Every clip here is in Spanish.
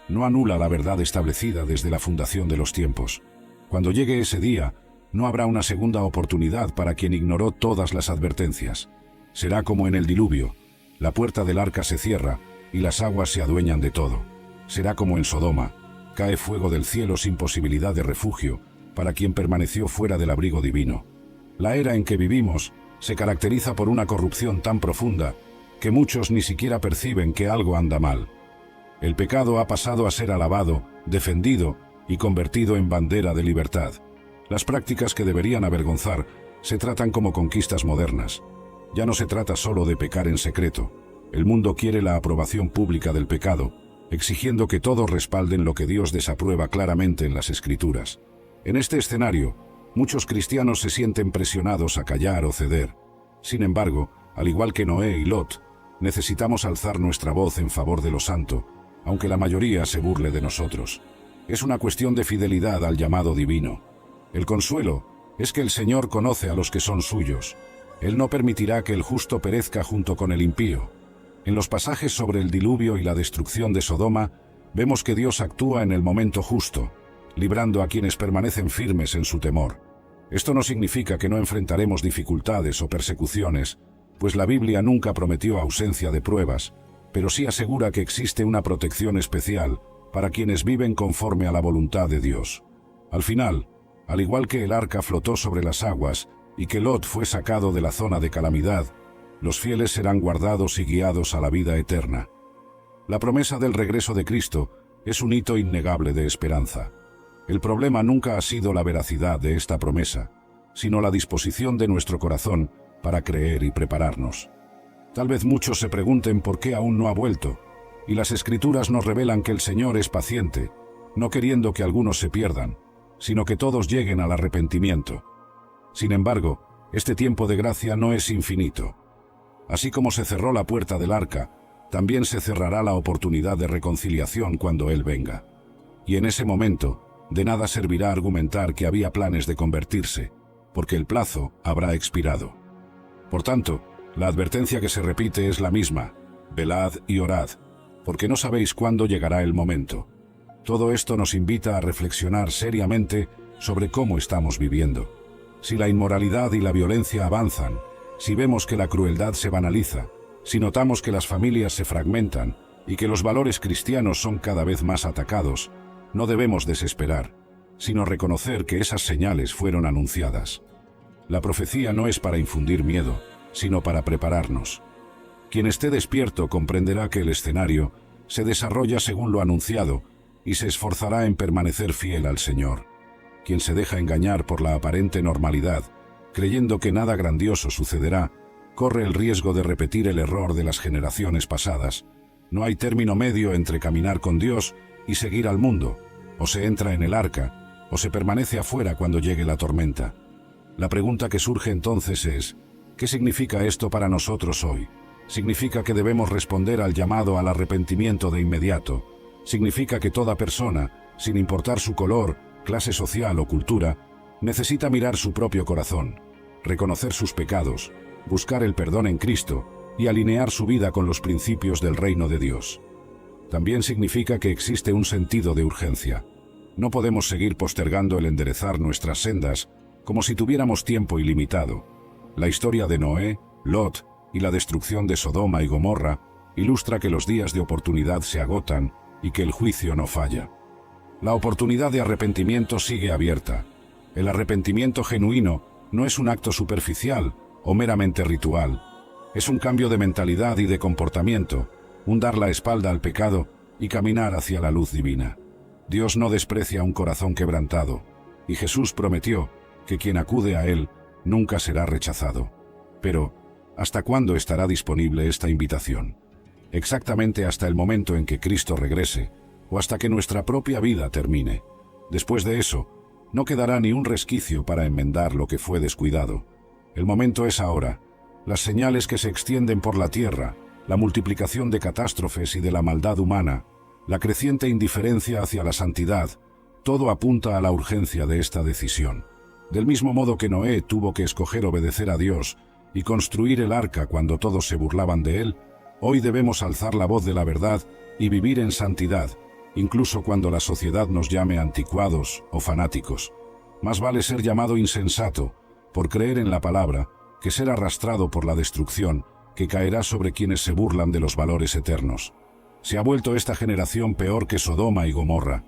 no anula la verdad establecida desde la fundación de los tiempos. Cuando llegue ese día, no habrá una segunda oportunidad para quien ignoró todas las advertencias. Será como en el diluvio: la puerta del arca se cierra y las aguas se adueñan de todo. Será como en Sodoma: cae fuego del cielo sin posibilidad de refugio para quien permaneció fuera del abrigo divino. La era en que vivimos se caracteriza por una corrupción tan profunda que muchos ni siquiera perciben que algo anda mal. El pecado ha pasado a ser alabado, defendido y convertido en bandera de libertad. Las prácticas que deberían avergonzar se tratan como conquistas modernas. Ya no se trata solo de pecar en secreto. El mundo quiere la aprobación pública del pecado, exigiendo que todos respalden lo que Dios desaprueba claramente en las Escrituras. En este escenario, muchos cristianos se sienten presionados a callar o ceder. Sin embargo, al igual que Noé y Lot, necesitamos alzar nuestra voz en favor de lo santo, aunque la mayoría se burle de nosotros. Es una cuestión de fidelidad al llamado divino. El consuelo es que el Señor conoce a los que son suyos. Él no permitirá que el justo perezca junto con el impío. En los pasajes sobre el diluvio y la destrucción de Sodoma, vemos que Dios actúa en el momento justo, librando a quienes permanecen firmes en su temor. Esto no significa que no enfrentaremos dificultades o persecuciones, pues la Biblia nunca prometió ausencia de pruebas, pero sí asegura que existe una protección especial para quienes viven conforme a la voluntad de Dios. Al final, al igual que el arca flotó sobre las aguas y que Lot fue sacado de la zona de calamidad, los fieles serán guardados y guiados a la vida eterna. La promesa del regreso de Cristo es un hito innegable de esperanza. El problema nunca ha sido la veracidad de esta promesa, sino la disposición de nuestro corazón para creer y prepararnos. Tal vez muchos se pregunten por qué aún no ha vuelto, y las Escrituras nos revelan que el Señor es paciente, no queriendo que algunos se pierdan, sino que todos lleguen al arrepentimiento. Sin embargo, este tiempo de gracia no es infinito. Así como se cerró la puerta del arca, también se cerrará la oportunidad de reconciliación cuando Él venga. Y en ese momento, de nada servirá argumentar que había planes de convertirse, porque el plazo habrá expirado. Por tanto, la advertencia que se repite es la misma: velad y orad, porque no sabéis cuándo llegará el momento. Todo esto nos invita a reflexionar seriamente sobre cómo estamos viviendo. Si la inmoralidad y la violencia avanzan, si vemos que la crueldad se banaliza, si notamos que las familias se fragmentan y que los valores cristianos son cada vez más atacados, no debemos desesperar, sino reconocer que esas señales fueron anunciadas. La profecía no es para infundir miedo, sino para prepararnos. Quien esté despierto comprenderá que el escenario se desarrolla según lo anunciado y se esforzará en permanecer fiel al Señor. Quien se deja engañar por la aparente normalidad, creyendo que nada grandioso sucederá, corre el riesgo de repetir el error de las generaciones pasadas. No hay término medio entre caminar con Dios y seguir al mundo. O se entra en el arca, o se permanece afuera cuando llegue la tormenta. La pregunta que surge entonces es: ¿qué significa esto para nosotros hoy? ¿Significa que debemos responder al llamado al arrepentimiento de inmediato? ¿Significa que toda persona, sin importar su color, clase social o cultura, necesita mirar su propio corazón, reconocer sus pecados, buscar el perdón en Cristo y alinear su vida con los principios del reino de Dios? También significa que existe un sentido de urgencia. No podemos seguir postergando el enderezar nuestras sendas como si tuviéramos tiempo ilimitado. La historia de Noé, Lot y la destrucción de Sodoma y Gomorra ilustra que los días de oportunidad se agotan y que el juicio no falla. La oportunidad de arrepentimiento sigue abierta. El arrepentimiento genuino no es un acto superficial o meramente ritual. Es un cambio de mentalidad y de comportamiento, un dar la espalda al pecado y caminar hacia la luz divina. Dios no desprecia un corazón quebrantado, y Jesús prometió que quien acude a Él nunca será rechazado. Pero, ¿hasta cuándo estará disponible esta invitación? Exactamente hasta el momento en que Cristo regrese, o hasta que nuestra propia vida termine. Después de eso, no quedará ni un resquicio para enmendar lo que fue descuidado. El momento es ahora. Las señales que se extienden por la tierra, la multiplicación de catástrofes y de la maldad humana, la creciente indiferencia hacia la santidad, todo apunta a la urgencia de esta decisión. Del mismo modo que Noé tuvo que escoger obedecer a Dios y construir el arca cuando todos se burlaban de él, hoy debemos alzar la voz de la verdad y vivir en santidad, incluso cuando la sociedad nos llame anticuados o fanáticos. Más vale ser llamado insensato por creer en la palabra que ser arrastrado por la destrucción que caerá sobre quienes se burlan de los valores eternos. ¿Se ha vuelto esta generación peor que Sodoma y Gomorra?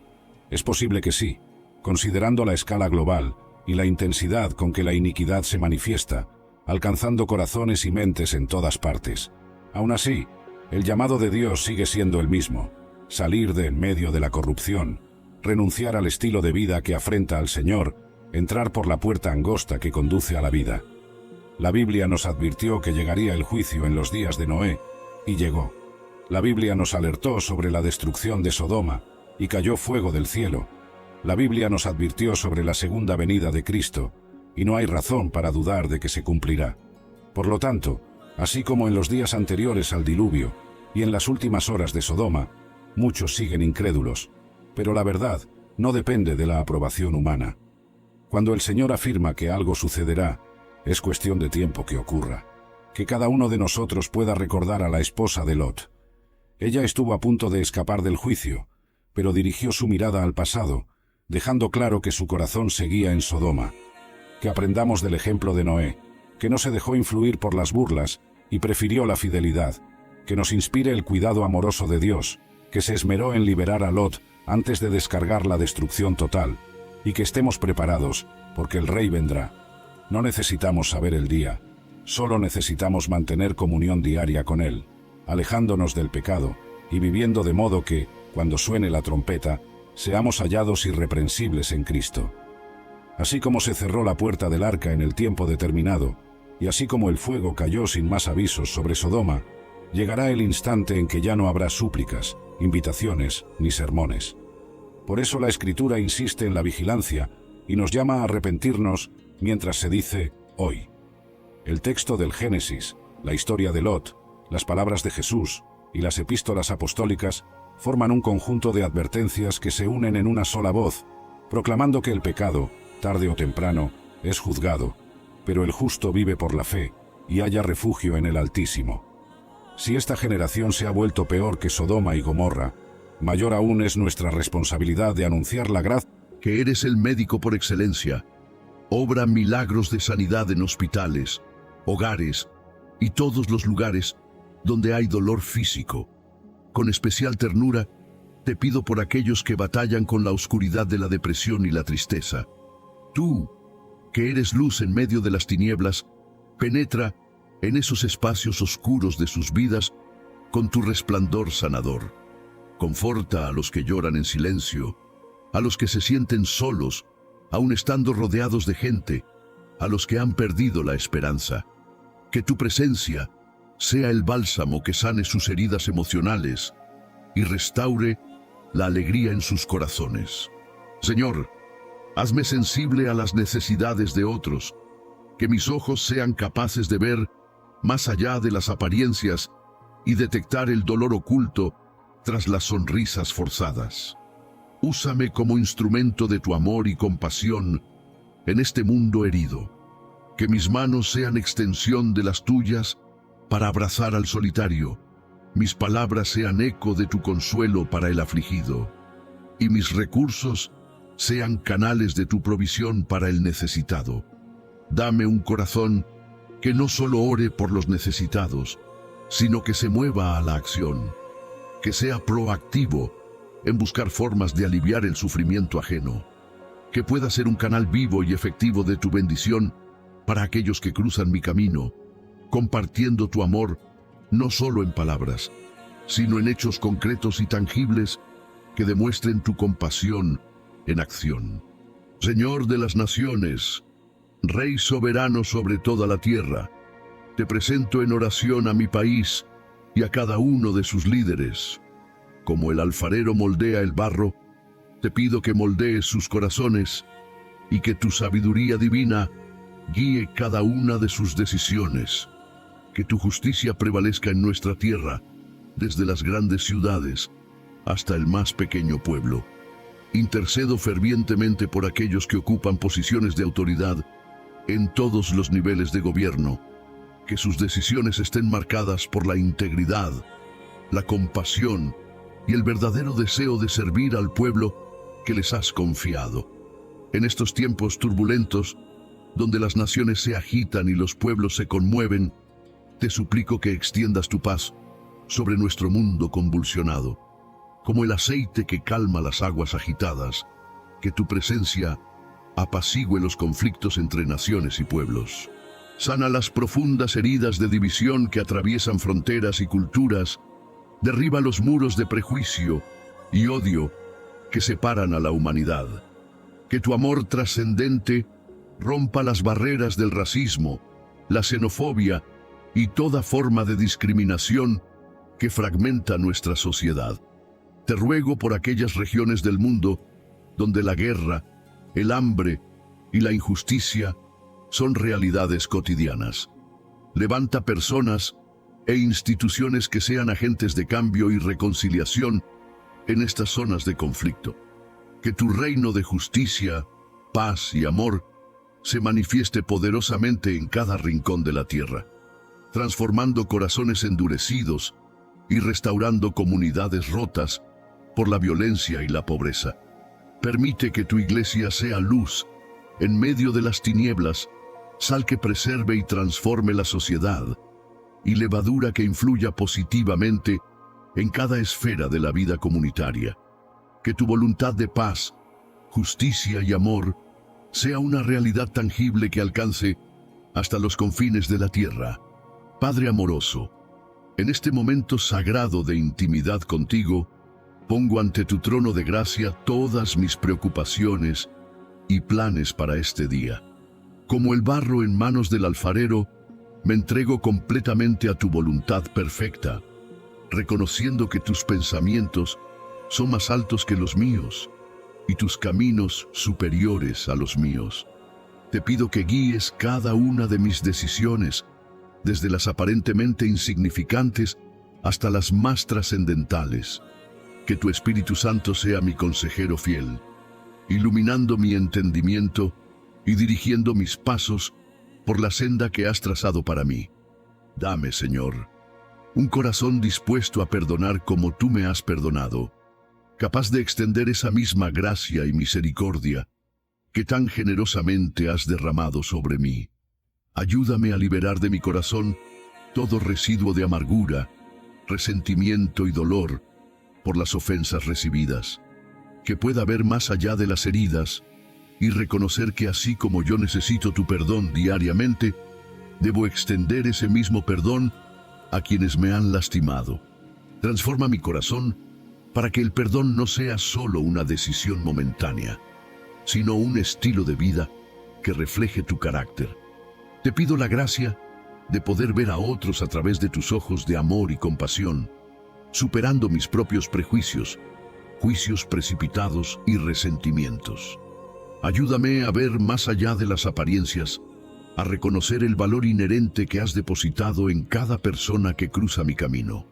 Es posible que sí, considerando la escala global y la intensidad con que la iniquidad se manifiesta, alcanzando corazones y mentes en todas partes. Aún así, el llamado de Dios sigue siendo el mismo: salir de en medio de la corrupción, renunciar al estilo de vida que afrenta al Señor, entrar por la puerta angosta que conduce a la vida. La Biblia nos advirtió que llegaría el juicio en los días de Noé, y llegó. La Biblia nos alertó sobre la destrucción de Sodoma, y cayó fuego del cielo. La Biblia nos advirtió sobre la segunda venida de Cristo, y no hay razón para dudar de que se cumplirá. Por lo tanto, así como en los días anteriores al diluvio, y en las últimas horas de Sodoma, muchos siguen incrédulos, pero la verdad no depende de la aprobación humana. Cuando el Señor afirma que algo sucederá, es cuestión de tiempo que ocurra. Que cada uno de nosotros pueda recordar a la esposa de Lot. Ella estuvo a punto de escapar del juicio, pero dirigió su mirada al pasado, dejando claro que su corazón seguía en Sodoma. Que aprendamos del ejemplo de Noé, que no se dejó influir por las burlas y prefirió la fidelidad. Que nos inspire el cuidado amoroso de Dios, que se esmeró en liberar a Lot antes de descargar la destrucción total, y que estemos preparados, porque el Rey vendrá. No necesitamos saber el día, solo necesitamos mantener comunión diaria con Él, alejándonos del pecado y viviendo de modo que, cuando suene la trompeta, seamos hallados irreprensibles en Cristo. Así como se cerró la puerta del arca en el tiempo determinado, y así como el fuego cayó sin más avisos sobre Sodoma, llegará el instante en que ya no habrá súplicas, invitaciones ni sermones. Por eso la Escritura insiste en la vigilancia y nos llama a arrepentirnos mientras se dice hoy. El texto del Génesis, la historia de Lot, las palabras de Jesús y las epístolas apostólicas forman un conjunto de advertencias que se unen en una sola voz, proclamando que el pecado, tarde o temprano, es juzgado, pero el justo vive por la fe y halla refugio en el Altísimo. Si esta generación se ha vuelto peor que Sodoma y Gomorra, mayor aún es nuestra responsabilidad de anunciar la gracia. Que eres el médico por excelencia. Obra milagros de sanidad en hospitales, hogares y todos los lugares donde hay dolor físico. Con especial ternura, te pido por aquellos que batallan con la oscuridad de la depresión y la tristeza. Tú, que eres luz en medio de las tinieblas, penetra en esos espacios oscuros de sus vidas con tu resplandor sanador. Conforta a los que lloran en silencio, a los que se sienten solos, aun estando rodeados de gente, a los que han perdido la esperanza. Que tu presencia sea el bálsamo que sane sus heridas emocionales y restaure la alegría en sus corazones. Señor, hazme sensible a las necesidades de otros, que mis ojos sean capaces de ver más allá de las apariencias y detectar el dolor oculto tras las sonrisas forzadas. Úsame como instrumento de tu amor y compasión en este mundo herido. Que mis manos sean extensión de las tuyas para abrazar al solitario, mis palabras sean eco de tu consuelo para el afligido, y mis recursos sean canales de tu provisión para el necesitado. Dame un corazón que no solo ore por los necesitados, sino que se mueva a la acción, que sea proactivo en buscar formas de aliviar el sufrimiento ajeno, que pueda ser un canal vivo y efectivo de tu bendición para aquellos que cruzan mi camino, compartiendo tu amor no solo en palabras, sino en hechos concretos y tangibles que demuestren tu compasión en acción. Señor de las naciones, Rey soberano sobre toda la tierra, te presento en oración a mi país y a cada uno de sus líderes. Como el alfarero moldea el barro, te pido que moldees sus corazones y que tu sabiduría divina guíe cada una de sus decisiones. Que tu justicia prevalezca en nuestra tierra, desde las grandes ciudades hasta el más pequeño pueblo. Intercedo fervientemente por aquellos que ocupan posiciones de autoridad en todos los niveles de gobierno, que sus decisiones estén marcadas por la integridad, la compasión y el verdadero deseo de servir al pueblo que les has confiado. En estos tiempos turbulentos, donde las naciones se agitan y los pueblos se conmueven, te suplico que extiendas tu paz sobre nuestro mundo convulsionado. Como el aceite que calma las aguas agitadas, que tu presencia apacigüe los conflictos entre naciones y pueblos. Sana las profundas heridas de división que atraviesan fronteras y culturas, derriba los muros de prejuicio y odio que separan a la humanidad. Que tu amor trascendente rompa las barreras del racismo, la xenofobia y toda forma de discriminación que fragmenta nuestra sociedad. Te ruego por aquellas regiones del mundo donde la guerra, el hambre y la injusticia son realidades cotidianas. Levanta personas e instituciones que sean agentes de cambio y reconciliación en estas zonas de conflicto. Que tu reino de justicia, paz y amor se manifieste poderosamente en cada rincón de la tierra, transformando corazones endurecidos y restaurando comunidades rotas por la violencia y la pobreza. Permite que tu iglesia sea luz en medio de las tinieblas, sal que preserve y transforme la sociedad, y levadura que influya positivamente en cada esfera de la vida comunitaria. Que tu voluntad de paz, justicia y amor sea una realidad tangible que alcance hasta los confines de la tierra. Padre amoroso, en este momento sagrado de intimidad contigo, pongo ante tu trono de gracia todas mis preocupaciones y planes para este día. Como el barro en manos del alfarero, me entrego completamente a tu voluntad perfecta, reconociendo que tus pensamientos son más altos que los míos y tus caminos superiores a los míos. Te pido que guíes cada una de mis decisiones, desde las aparentemente insignificantes hasta las más trascendentales. Que tu Espíritu Santo sea mi consejero fiel, iluminando mi entendimiento y dirigiendo mis pasos por la senda que has trazado para mí. Dame, Señor, un corazón dispuesto a perdonar como tú me has perdonado, capaz de extender esa misma gracia y misericordia que tan generosamente has derramado sobre mí. Ayúdame a liberar de mi corazón todo residuo de amargura, resentimiento y dolor por las ofensas recibidas, que pueda ver más allá de las heridas y reconocer que así como yo necesito tu perdón diariamente, debo extender ese mismo perdón a quienes me han lastimado. Transforma mi corazón para que el perdón no sea solo una decisión momentánea, sino un estilo de vida que refleje tu carácter. Te pido la gracia de poder ver a otros a través de tus ojos de amor y compasión, superando mis propios prejuicios, juicios precipitados y resentimientos. Ayúdame a ver más allá de las apariencias, a reconocer el valor inherente que has depositado en cada persona que cruza mi camino.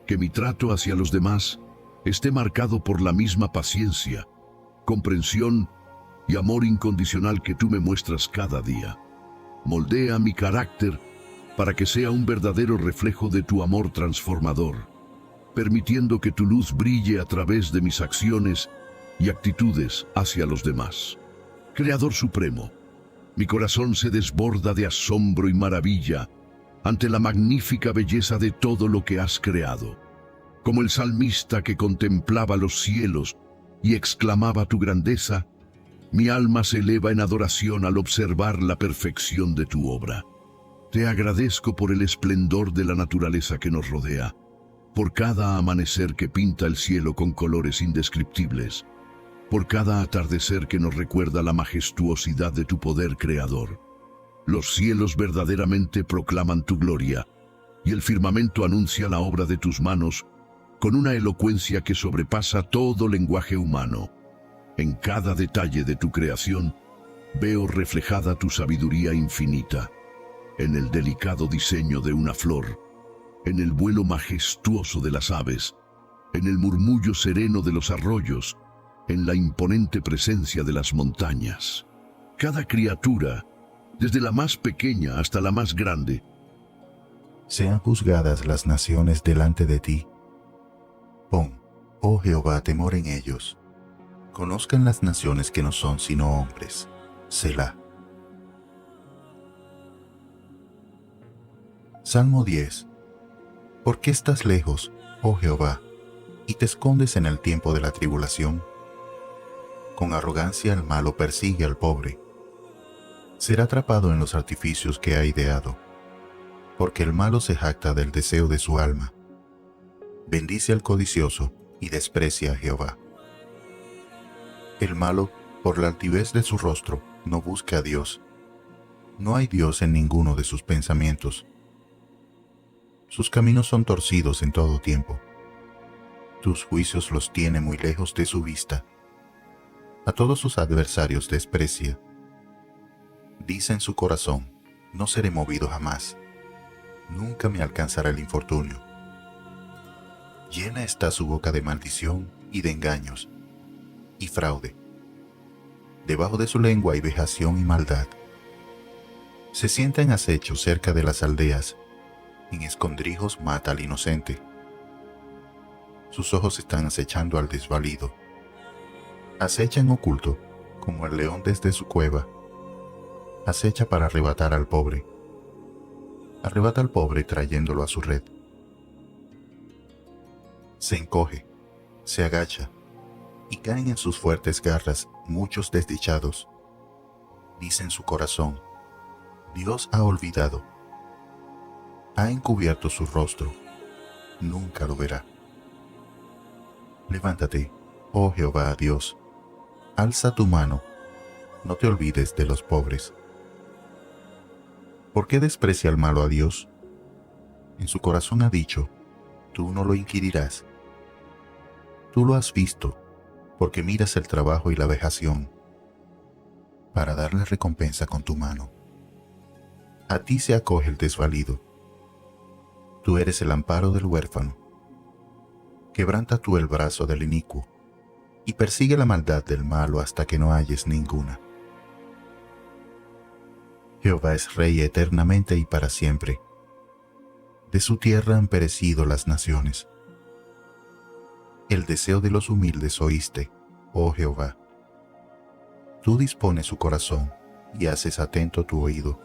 Que mi trato hacia los demás esté marcado por la misma paciencia, comprensión y amor incondicional que tú me muestras cada día. Moldea mi carácter para que sea un verdadero reflejo de tu amor transformador, permitiendo que tu luz brille a través de mis acciones y actitudes hacia los demás. Creador supremo, mi corazón se desborda de asombro y maravilla ante la magnífica belleza de todo lo que has creado. Como el salmista que contemplaba los cielos y exclamaba tu grandeza, mi alma se eleva en adoración al observar la perfección de tu obra. Te agradezco por el esplendor de la naturaleza que nos rodea, por cada amanecer que pinta el cielo con colores indescriptibles, por cada atardecer que nos recuerda la majestuosidad de tu poder creador. Los cielos verdaderamente proclaman tu gloria, y el firmamento anuncia la obra de tus manos con una elocuencia que sobrepasa todo lenguaje humano. En cada detalle de tu creación veo reflejada tu sabiduría infinita, en el delicado diseño de una flor, en el vuelo majestuoso de las aves, en el murmullo sereno de los arroyos, en la imponente presencia de las montañas. Cada criatura, desde la más pequeña hasta la más grande. Sean juzgadas las naciones delante de ti. Pon oh Jehová, temor en ellos. Conozcan las naciones que no son sino hombres. Selah. Salmo 10. ¿Por qué estás lejos, oh Jehová, y te escondes en el tiempo de la tribulación? Con arrogancia el malo persigue al pobre. Será atrapado en los artificios que ha ideado, porque el malo se jacta del deseo de su alma. Bendice al codicioso y desprecia a Jehová. El malo, por la altivez de su rostro, no busca a Dios. No hay Dios en ninguno de sus pensamientos. Sus caminos son torcidos en todo tiempo. Tus juicios los tiene muy lejos de su vista. A todos sus adversarios desprecia. Dice en su corazón, no seré movido jamás. Nunca me alcanzará el infortunio. Llena está su boca de maldición y de engaños y fraude. Debajo de su lengua hay vejación y maldad. Se sienta en acecho cerca de las aldeas, en escondrijos mata al inocente. Sus ojos están acechando al desvalido. Acecha en oculto, como el león desde su cueva. Acecha para arrebatar al pobre. Arrebata al pobre trayéndolo a su red. Se encoge, se agacha, y caen en sus fuertes garras muchos desdichados. Dice en su corazón, Dios ha olvidado. Ha encubierto su rostro, nunca lo verá. Levántate, oh Jehová Dios, alza tu mano, no te olvides de los pobres. ¿Por qué desprecia el malo a Dios? En su corazón ha dicho, tú no lo inquirirás. Tú lo has visto, porque miras el trabajo y la vejación, para darle recompensa con tu mano. A ti se acoge el desvalido. Tú eres el amparo del huérfano. Quebranta tú el brazo del inicuo, y persigue la maldad del malo hasta que no halles ninguna. Jehová es Rey eternamente y para siempre. De su tierra han perecido las naciones. El deseo de los humildes oíste, oh Jehová. Tú dispones su corazón y haces atento tu oído,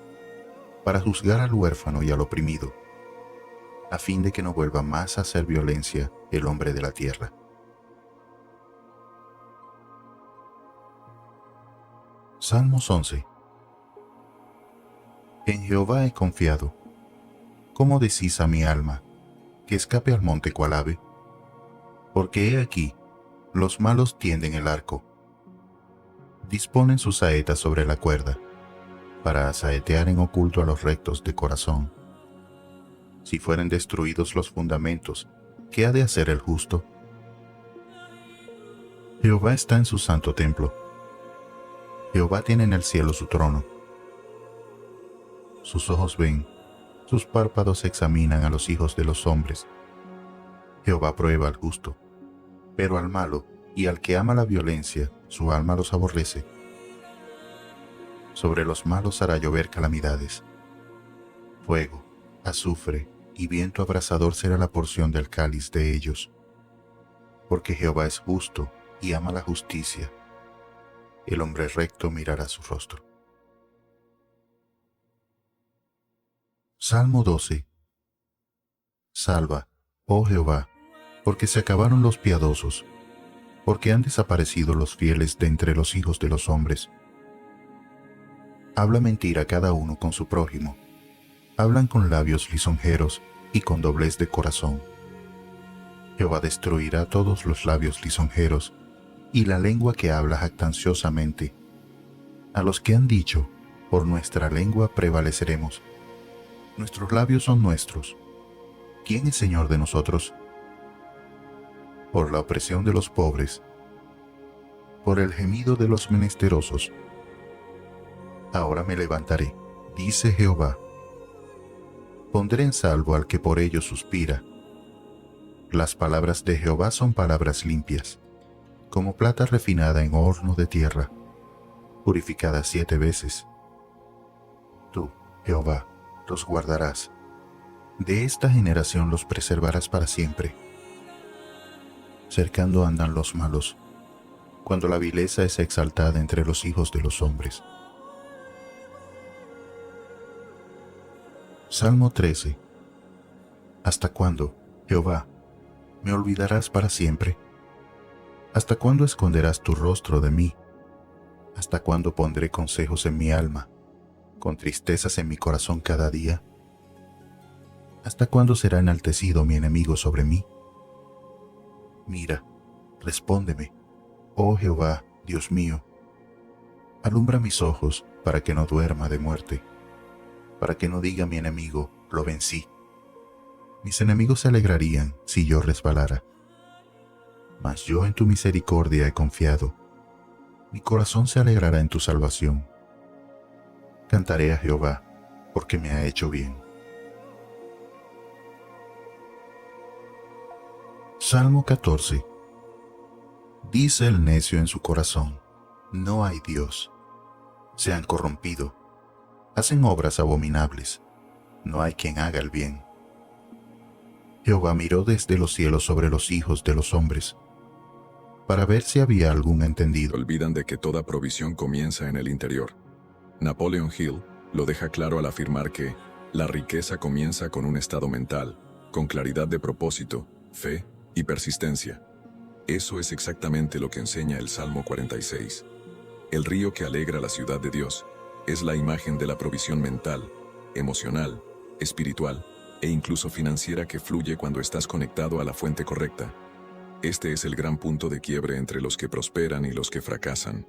para juzgar al huérfano y al oprimido, a fin de que no vuelva más a hacer violencia el hombre de la tierra. Salmos 11. En Jehová he confiado. ¿Cómo decís a mi alma, que escape al monte cual ave? Porque he aquí, los malos tienden el arco, disponen sus saetas sobre la cuerda, para asaetear en oculto a los rectos de corazón. Si fueren destruidos los fundamentos, ¿qué ha de hacer el justo? Jehová está en su santo templo. Jehová tiene en el cielo su trono. Sus ojos ven, sus párpados examinan a los hijos de los hombres. Jehová prueba al justo, pero al malo y al que ama la violencia, su alma los aborrece. Sobre los malos hará llover calamidades. Fuego, azufre y viento abrasador será la porción del cáliz de ellos. Porque Jehová es justo y ama la justicia. El hombre recto mirará su rostro. Salmo 12. Salva, oh Jehová, porque se acabaron los piadosos, porque han desaparecido los fieles de entre los hijos de los hombres. Habla mentira cada uno con su prójimo, hablan con labios lisonjeros y con doblez de corazón. Jehová destruirá todos los labios lisonjeros y la lengua que habla jactanciosamente. A los que han dicho, por nuestra lengua prevaleceremos. Nuestros labios son nuestros. ¿Quién es Señor de nosotros? Por la opresión de los pobres, por el gemido de los menesterosos. Ahora me levantaré, dice Jehová. Pondré en salvo al que por ello suspira. Las palabras de Jehová son palabras limpias, como plata refinada en horno de tierra, purificada 7 veces. Tú, Jehová, los guardarás. De esta generación los preservarás para siempre. cercando andan los malos, cuando la vileza es exaltada entre los hijos de los hombres. Salmo 13. ¿Hasta cuándo, Jehová, me olvidarás para siempre? ¿Hasta cuándo esconderás tu rostro de mí? ¿Hasta cuándo pondré consejos en mi alma, con tristezas en mi corazón cada día? ¿Hasta cuándo será enaltecido mi enemigo sobre mí? Mira, respóndeme, oh Jehová, Dios mío. Alumbra mis ojos para que no duerma de muerte, para que no diga mi enemigo, lo vencí. Mis enemigos se alegrarían si yo resbalara. Mas yo en tu misericordia he confiado. Mi corazón se alegrará en tu salvación. Cantaré a Jehová, porque me ha hecho bien. Salmo 14. Dice el necio en su corazón, no hay Dios. Se han corrompido, hacen obras abominables, no hay quien haga el bien. Jehová miró desde los cielos sobre los hijos de los hombres, para ver si había algún entendido. Olvidan de que toda provisión comienza en el interior. Napoleon Hill lo deja claro al afirmar que la riqueza comienza con un estado mental, con claridad de propósito, fe y persistencia. Eso es exactamente lo que enseña el Salmo 46. El río que alegra la ciudad de Dios es la imagen de la provisión mental, emocional, espiritual e incluso financiera que fluye cuando estás conectado a la fuente correcta. Este es el gran punto de quiebre entre los que prosperan y los que fracasan.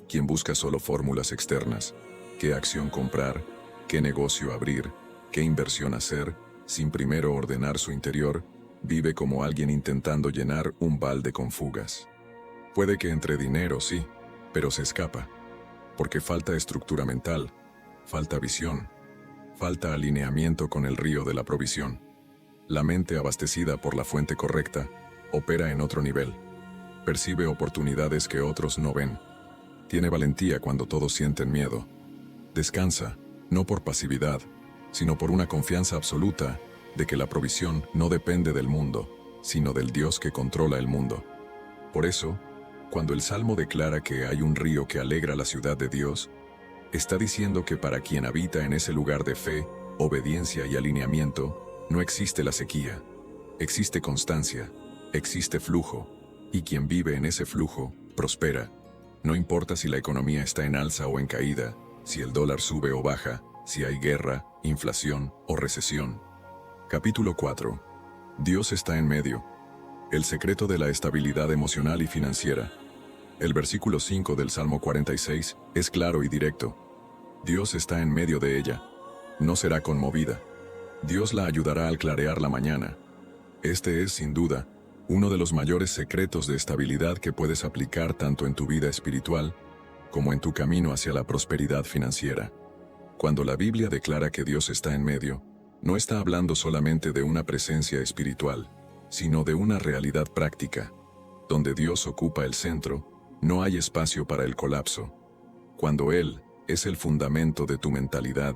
Quien busca solo fórmulas externas, qué acción comprar, qué negocio abrir, qué inversión hacer, sin primero ordenar su interior, vive como alguien intentando llenar un balde con fugas. Puede que entre dinero, sí, pero se escapa, porque falta estructura mental, falta visión, falta alineamiento con el río de la provisión. La mente abastecida por la fuente correcta opera en otro nivel, percibe oportunidades que otros no ven, tiene valentía cuando todos sienten miedo, descansa, no por pasividad, sino por una confianza absoluta de que la provisión no depende del mundo, sino del Dios que controla el mundo. Por eso, cuando el Salmo declara que hay un río que alegra la ciudad de Dios, está diciendo que para quien habita en ese lugar de fe, obediencia y alineamiento, no existe la sequía, existe constancia, existe flujo, y quien vive en ese flujo, prospera. No importa si la economía está en alza o en caída, si el dólar sube o baja, si hay guerra, inflación o recesión. Capítulo 4. Dios está en medio. El secreto de la estabilidad emocional y financiera. El versículo 5 del Salmo 46 es claro y directo. Dios está en medio de ella. No será conmovida. Dios la ayudará al clarear la mañana. Este es, sin duda, uno de los mayores secretos de estabilidad que puedes aplicar tanto en tu vida espiritual como en tu camino hacia la prosperidad financiera. Cuando la Biblia declara que Dios está en medio, no está hablando solamente de una presencia espiritual, sino de una realidad práctica. Donde Dios ocupa el centro, no hay espacio para el colapso. Cuando Él es el fundamento de tu mentalidad,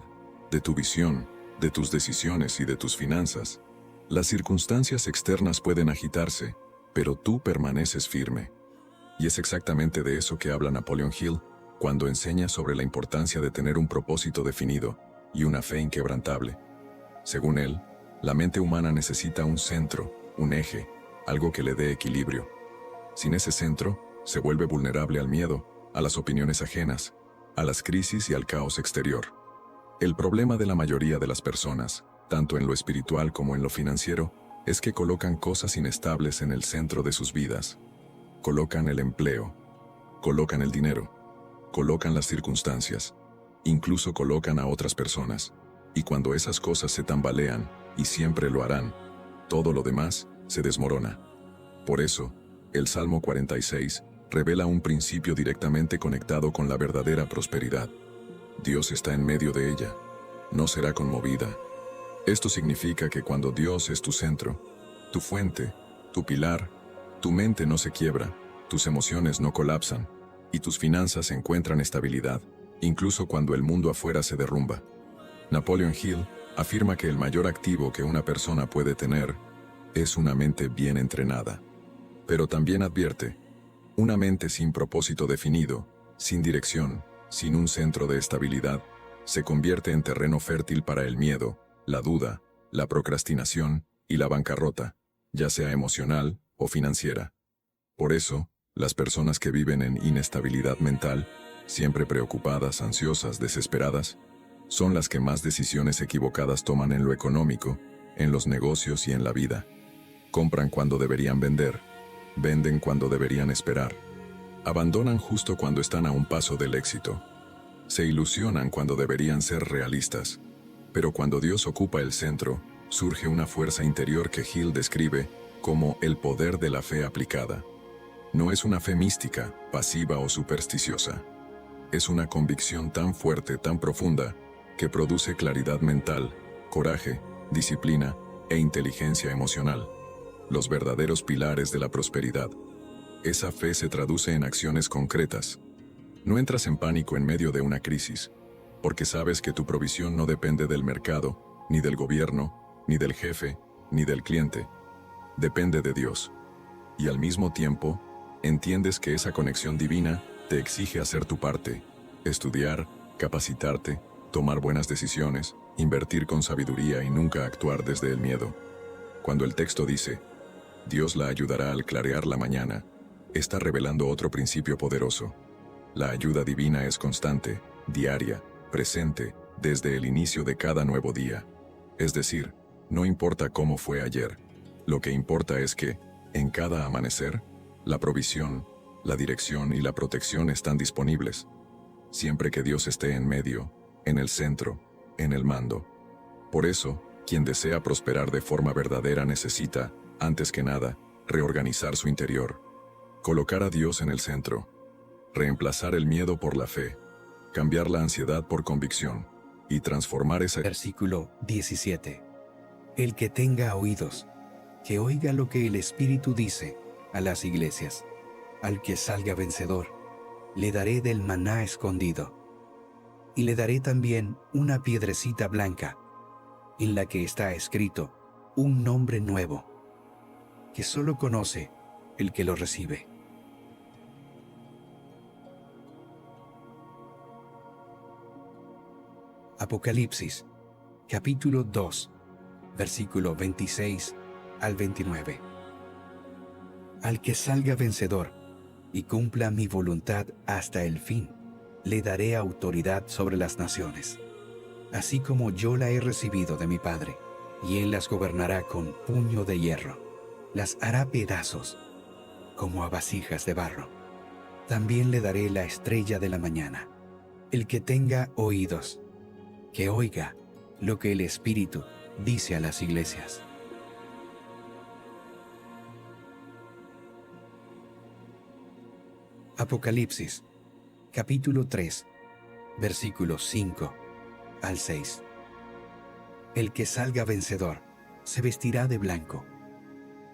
de tu visión, de tus decisiones y de tus finanzas, las circunstancias externas pueden agitarse, pero tú permaneces firme. Y es exactamente de eso que habla Napoleon Hill cuando enseña sobre la importancia de tener un propósito definido y una fe inquebrantable. Según él, la mente humana necesita un centro, un eje, algo que le dé equilibrio. Sin ese centro, se vuelve vulnerable al miedo, a las opiniones ajenas, a las crisis y al caos exterior. El problema de la mayoría de las personas, tanto en lo espiritual como en lo financiero, es que colocan cosas inestables en el centro de sus vidas. Colocan el empleo, colocan el dinero, colocan las circunstancias, incluso colocan a otras personas. Y cuando esas cosas se tambalean, y siempre lo harán, todo lo demás se desmorona. Por eso, el Salmo 46 revela un principio directamente conectado con la verdadera prosperidad. Dios está en medio de ella, no será conmovida. Esto significa que cuando Dios es tu centro, tu fuente, tu pilar, tu mente no se quiebra, tus emociones no colapsan, y tus finanzas encuentran estabilidad, incluso cuando el mundo afuera se derrumba. Napoleon Hill afirma que el mayor activo que una persona puede tener es una mente bien entrenada. Pero también advierte, una mente sin propósito definido, sin dirección, sin un centro de estabilidad, se convierte en terreno fértil para el miedo, la duda, la procrastinación y la bancarrota, ya sea emocional o financiera. Por eso, las personas que viven en inestabilidad mental, siempre preocupadas, ansiosas, desesperadas, son las que más decisiones equivocadas toman en lo económico, en los negocios y en la vida. Compran cuando deberían vender, venden cuando deberían esperar, abandonan justo cuando están a un paso del éxito, se ilusionan cuando deberían ser realistas, pero cuando Dios ocupa el centro, surge una fuerza interior que Hill describe como el poder de la fe aplicada. No es una fe mística, pasiva o supersticiosa. Es una convicción tan fuerte, tan profunda, que produce claridad mental, coraje, disciplina e inteligencia emocional, los verdaderos pilares de la prosperidad. Esa fe se traduce en acciones concretas. No entras en pánico en medio de una crisis, porque sabes que tu provisión no depende del mercado, ni del gobierno, ni del jefe, ni del cliente. Depende de Dios. Y al mismo tiempo, entiendes que esa conexión divina te exige hacer tu parte, estudiar, capacitarte, tomar buenas decisiones, invertir con sabiduría y nunca actuar desde el miedo. Cuando el texto dice, Dios la ayudará al clarear la mañana, está revelando otro principio poderoso. La ayuda divina es constante, diaria, presente, desde el inicio de cada nuevo día. Es decir, no importa cómo fue ayer, lo que importa es que, en cada amanecer, la provisión, la dirección y la protección están disponibles, siempre que Dios esté en medio, en el centro, en el mando. Por eso, quien desea prosperar de forma verdadera necesita, antes que nada, reorganizar su interior, colocar a Dios en el centro, reemplazar el miedo por la fe, cambiar la ansiedad por convicción y transformar esa... Versículo 17. El que tenga oídos, que oiga lo que el Espíritu dice a las iglesias. Al que salga vencedor, le daré del maná escondido, y le daré también una piedrecita blanca, en la que está escrito un nombre nuevo, que solo conoce el que lo recibe. Apocalipsis, capítulo 2, versículo 26 al 29. Al que salga vencedor y cumpla mi voluntad hasta el fin, le daré autoridad sobre las naciones, así como yo la he recibido de mi Padre, y él las gobernará con puño de hierro, las hará pedazos como a vasijas de barro. También le daré la estrella de la mañana. El que tenga oídos, que oiga lo que el Espíritu dice a las iglesias. Apocalipsis, capítulo 3, versículos 5 al 6. El que salga vencedor se vestirá de blanco.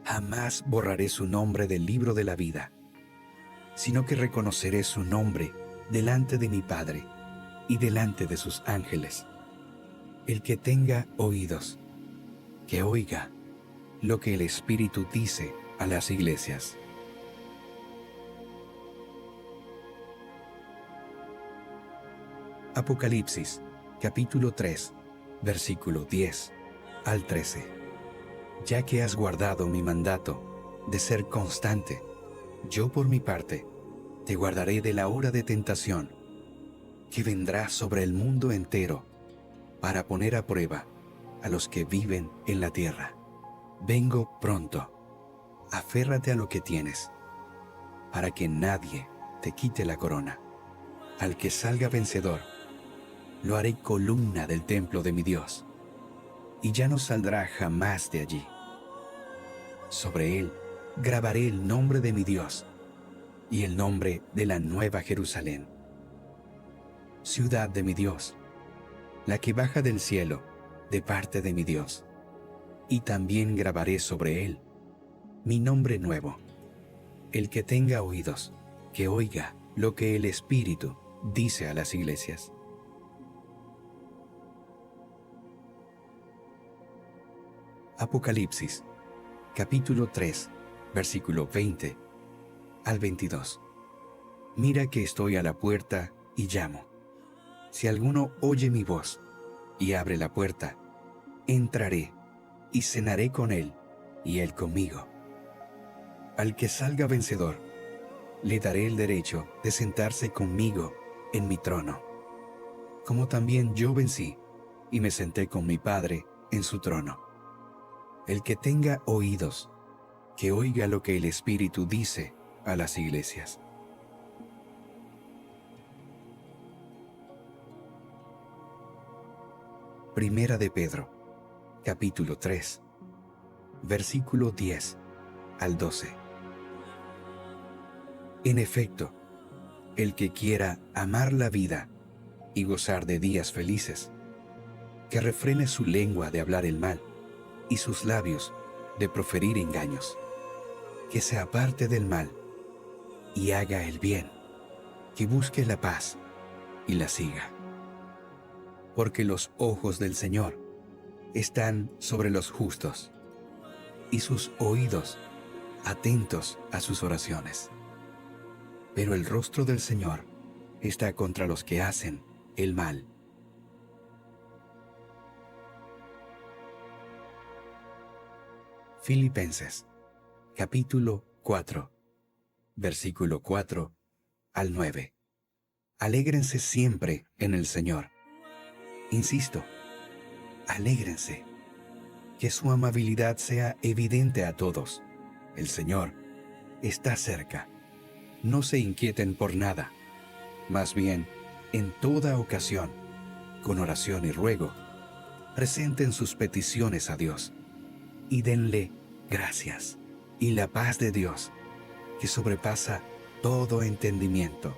Jamás borraré su nombre del libro de la vida, sino que reconoceré su nombre delante de mi Padre y delante de sus ángeles. El que tenga oídos, que oiga lo que el Espíritu dice a las iglesias. Apocalipsis, capítulo 3, versículo 10 al 13. Ya que has guardado mi mandato de ser constante, yo por mi parte te guardaré de la hora de tentación que vendrá sobre el mundo entero para poner a prueba a los que viven en la tierra. Vengo pronto. Aférrate a lo que tienes, para que nadie te quite la corona. Al que salga vencedor, lo haré columna del templo de mi Dios, y ya no saldrá jamás de allí. Sobre él grabaré el nombre de mi Dios y el nombre de la nueva Jerusalén, ciudad de mi Dios, la que baja del cielo de parte de mi Dios, y también grabaré sobre él mi nombre nuevo. El que tenga oídos, que oiga lo que el Espíritu dice a las iglesias. Apocalipsis, capítulo 3, versículo 20 al 22. Mira que estoy a la puerta y llamo. Si alguno oye mi voz y abre la puerta, entraré y cenaré con él y él conmigo. Al que salga vencedor, le daré el derecho de sentarse conmigo en mi trono, como también yo vencí y me senté con mi Padre en su trono. El que tenga oídos, que oiga lo que el Espíritu dice a las iglesias. Primera de Pedro, capítulo 3, versículo 10 al 12. En efecto, el que quiera amar la vida y gozar de días felices, que refrene su lengua de hablar el mal y sus labios de proferir engaños, que se aparte del mal y haga el bien, que busque la paz y la siga. Porque los ojos del Señor están sobre los justos y sus oídos atentos a sus oraciones. Pero el rostro del Señor está contra los que hacen el mal. Filipenses, capítulo 4, versículo 4 al 9. Alégrense siempre en el Señor. Insisto, alégrense. Que su amabilidad sea evidente a todos. El Señor está cerca. No se inquieten por nada. Más bien, en toda ocasión, con oración y ruego, presenten sus peticiones a Dios y denle gracias. Y la paz de Dios, que sobrepasa todo entendimiento,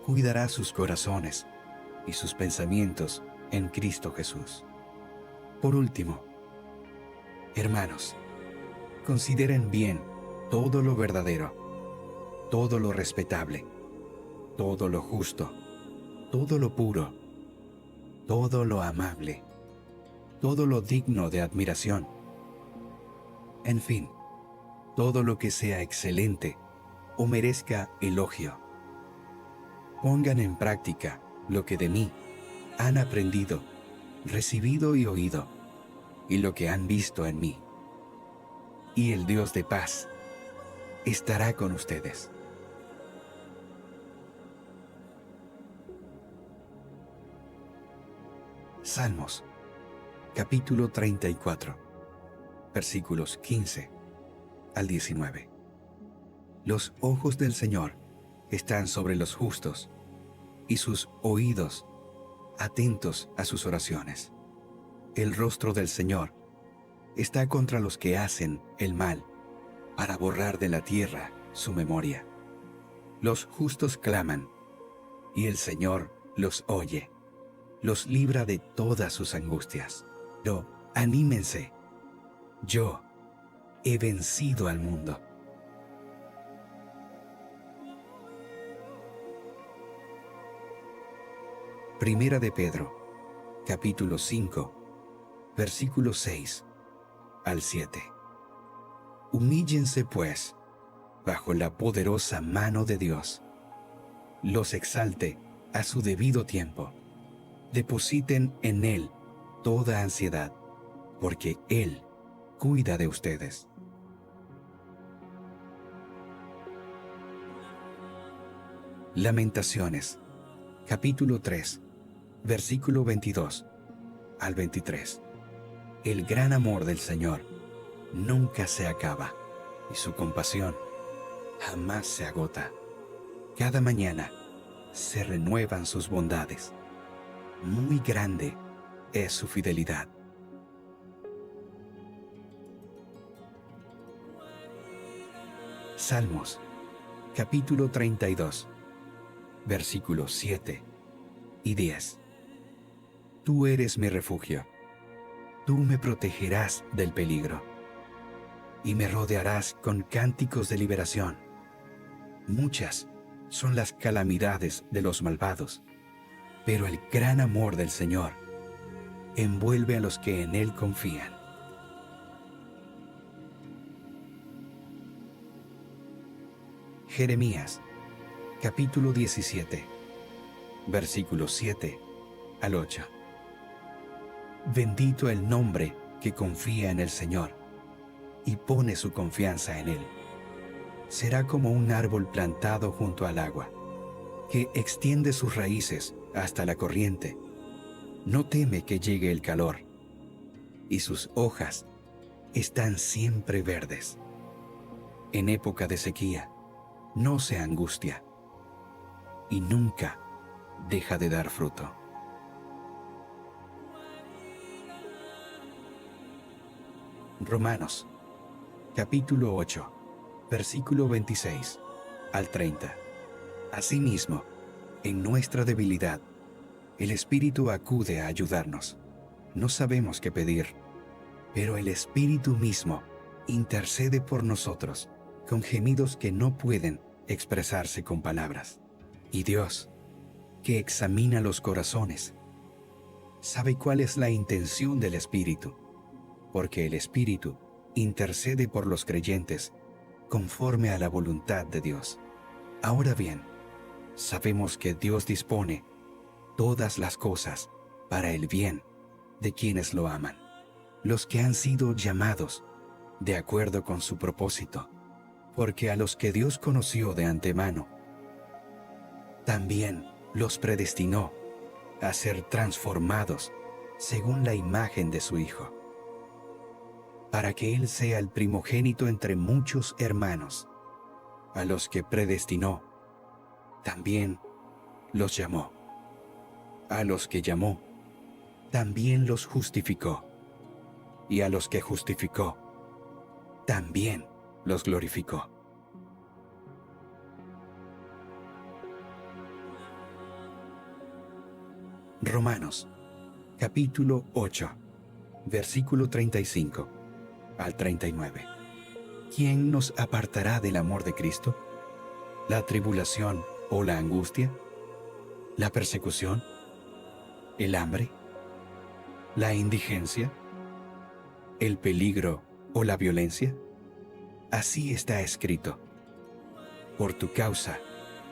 cuidará sus corazones y sus pensamientos en Cristo Jesús. Por último, hermanos, consideren bien todo lo verdadero, todo lo respetable, todo lo justo, todo lo puro, todo lo amable, todo lo digno de admiración. En fin, todo lo que sea excelente o merezca elogio. Pongan en práctica lo que de mí han aprendido, recibido y oído, y lo que han visto en mí. Y el Dios de paz estará con ustedes. Salmos, capítulo 34, versículos 15 al 19. Los ojos del Señor están sobre los justos, y sus oídos atentos a sus oraciones. El rostro del Señor está contra los que hacen el mal, para borrar de la tierra su memoria. Los justos claman, y el Señor los oye, los libra de todas sus angustias. Pero anímense, yo he vencido al mundo. Primera de Pedro, capítulo 5, versículos 6 al 7. Humíllense, pues, bajo la poderosa mano de Dios. Los exalte a su debido tiempo. Depositen en Él toda ansiedad, porque Él cuida de ustedes. Lamentaciones, capítulo 3, versículo 22 al 23. El gran amor del Señor nunca se acaba, y su compasión jamás se agota. Cada mañana se renuevan sus bondades. Muy grande es su fidelidad. Salmos, capítulo 32, versículos 7 y 10. Tú eres mi refugio. Tú me protegerás del peligro y me rodearás con cánticos de liberación. Muchas son las calamidades de los malvados, pero el gran amor del Señor envuelve a los que en Él confían. Jeremías, capítulo 17, versículos 7 al 8. Bendito el nombre que confía en el Señor y pone su confianza en Él. Será como un árbol plantado junto al agua, que extiende sus raíces hasta la corriente. No teme que llegue el calor, y sus hojas están siempre verdes. En época de sequía, no se angustia, y nunca deja de dar fruto. Romanos, capítulo 8, versículo 26 al 30. Asimismo, en nuestra debilidad, el Espíritu acude a ayudarnos. No sabemos qué pedir, pero el Espíritu mismo intercede por nosotros con gemidos que no pueden expresarse con palabras. Y Dios, que examina los corazones, sabe cuál es la intención del Espíritu, porque el Espíritu intercede por los creyentes conforme a la voluntad de Dios. Ahora bien, sabemos que Dios dispone todas las cosas para el bien de quienes lo aman, los que han sido llamados de acuerdo con su propósito, porque a los que Dios conoció de antemano, también los predestinó a ser transformados según la imagen de su Hijo, para que Él sea el primogénito entre muchos hermanos. A los que predestinó, también los llamó. A los que llamó, también los justificó. Y a los que justificó, también los glorificó. Romanos, capítulo 8, versículo 35 al 39. ¿Quién nos apartará del amor de Cristo? ¿La tribulación o la angustia? ¿La persecución? ¿El hambre? ¿La indigencia? ¿El peligro o la violencia? Así está escrito: por tu causa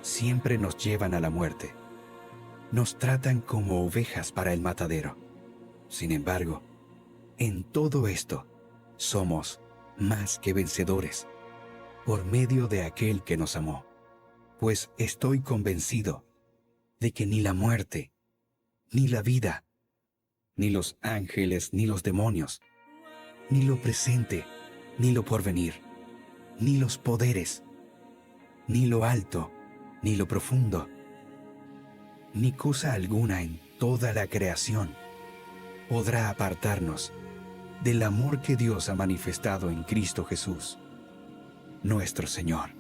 siempre nos llevan a la muerte. Nos tratan como ovejas para el matadero. Sin embargo, en todo esto somos más que vencedores por medio de aquel que nos amó. Pues estoy convencido de que ni la muerte, ni la vida, ni los ángeles, ni los demonios, ni lo presente, ni lo porvenir, ni los poderes, ni lo alto, ni lo profundo, ni cosa alguna en toda la creación podrá apartarnos del amor que Dios ha manifestado en Cristo Jesús, nuestro Señor.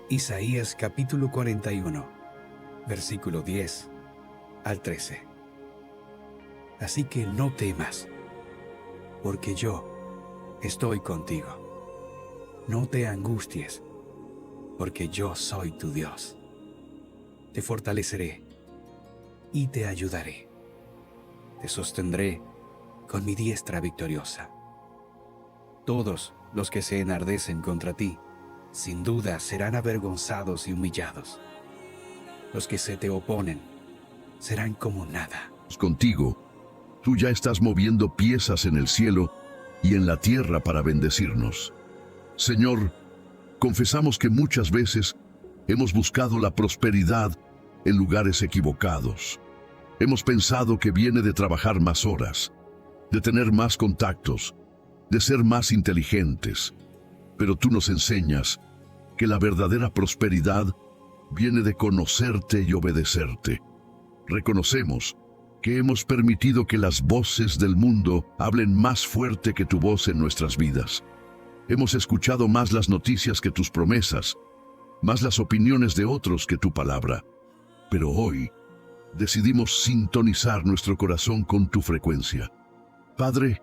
Isaías capítulo 41, versículo 10 al 13. Así que no temas, porque yo estoy contigo. No te angusties, porque yo soy tu Dios. Te fortaleceré y te ayudaré. Te sostendré con mi diestra victoriosa. Todos los que se enardecen contra ti, sin duda serán avergonzados y humillados. Los que se te oponen serán como nada. Contigo, tú ya estás moviendo piezas en el cielo y en la tierra para bendecirnos. Señor, confesamos que muchas veces hemos buscado la prosperidad en lugares equivocados. Hemos pensado que viene de trabajar más horas, de tener más contactos, de ser más inteligentes. Pero tú nos enseñas que la verdadera prosperidad viene de conocerte y obedecerte. Reconocemos que hemos permitido que las voces del mundo hablen más fuerte que tu voz en nuestras vidas. Hemos escuchado más las noticias que tus promesas, más las opiniones de otros que tu palabra. Pero hoy decidimos sintonizar nuestro corazón con tu frecuencia. Padre,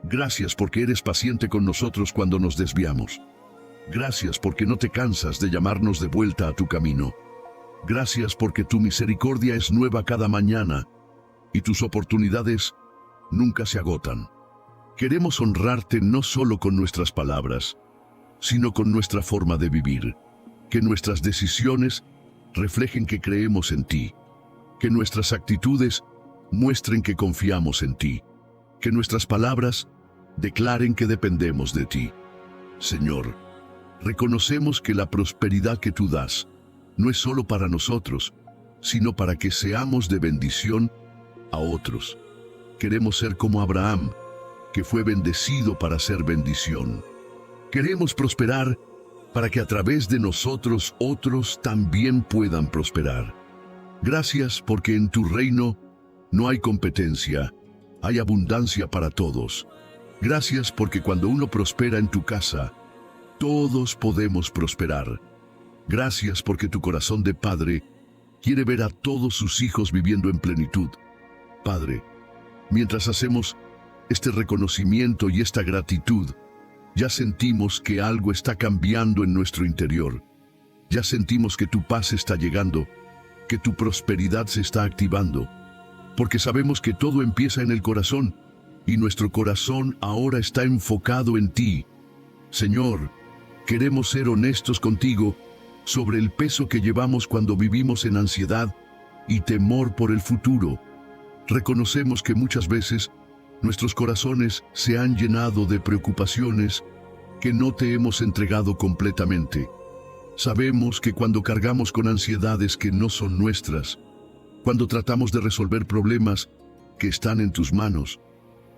gracias porque eres paciente con nosotros cuando nos desviamos. Gracias porque no te cansas de llamarnos de vuelta a tu camino. Gracias porque tu misericordia es nueva cada mañana y tus oportunidades nunca se agotan. Queremos honrarte no solo con nuestras palabras, sino con nuestra forma de vivir. Que nuestras decisiones reflejen que creemos en ti. Que nuestras actitudes muestren que confiamos en ti. Que nuestras palabras declaren que dependemos de ti. Señor, reconocemos que la prosperidad que tú das no es solo para nosotros, sino para que seamos de bendición a otros. Queremos ser como Abraham, que fue bendecido para ser bendición. Queremos prosperar para que a través de nosotros otros también puedan prosperar. Gracias porque en tu reino no hay competencia, hay abundancia para todos. Gracias porque cuando uno prospera en tu casa, todos podemos prosperar. Gracias porque tu corazón de padre quiere ver a todos sus hijos viviendo en plenitud. Padre, mientras hacemos este reconocimiento y esta gratitud, ya sentimos que algo está cambiando en nuestro interior. Ya sentimos que tu paz está llegando, que tu prosperidad se está activando, porque sabemos que todo empieza en el corazón, y nuestro corazón ahora está enfocado en ti. Señor, queremos ser honestos contigo sobre el peso que llevamos cuando vivimos en ansiedad y temor por el futuro. Reconocemos que muchas veces nuestros corazones se han llenado de preocupaciones que no te hemos entregado completamente. Sabemos que cuando cargamos con ansiedades que no son nuestras, cuando tratamos de resolver problemas que están en tus manos,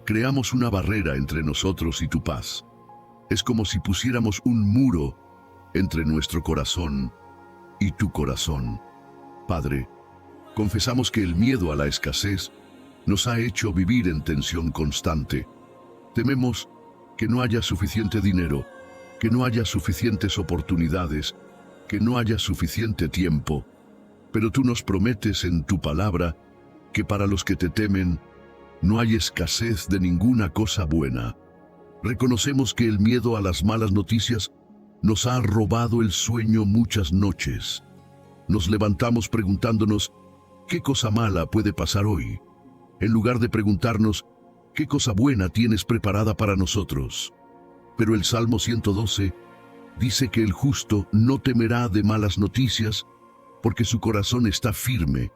creamos una barrera entre nosotros y tu paz. Es como si pusiéramos un muro entre nuestro corazón y tu corazón. Padre, confesamos que el miedo a la escasez nos ha hecho vivir en tensión constante. Tememos que no haya suficiente dinero, que no haya suficientes oportunidades, que no haya suficiente tiempo. Pero tú nos prometes en tu palabra que para los que te temen no hay escasez de ninguna cosa buena. Reconocemos que el miedo a las malas noticias nos ha robado el sueño muchas noches. Nos levantamos preguntándonos, ¿qué cosa mala puede pasar hoy?, en lugar de preguntarnos, ¿qué cosa buena tienes preparada para nosotros? Pero el Salmo 112 dice que el justo no temerá de malas noticias, porque su corazón está firme,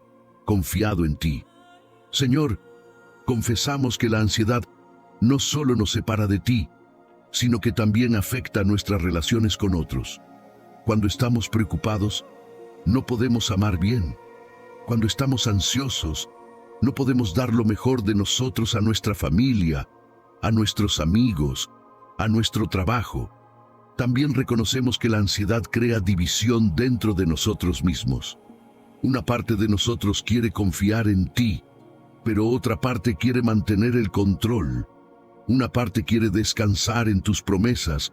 confiado en ti. Señor, confesamos que la ansiedad no solo nos separa de ti, sino que también afecta nuestras relaciones con otros. Cuando estamos preocupados, no podemos amar bien. Cuando estamos ansiosos, no podemos dar lo mejor de nosotros a nuestra familia, a nuestros amigos, a nuestro trabajo. También reconocemos que la ansiedad crea división dentro de nosotros mismos. Una parte de nosotros quiere confiar en ti, pero otra parte quiere mantener el control. Una parte quiere descansar en tus promesas,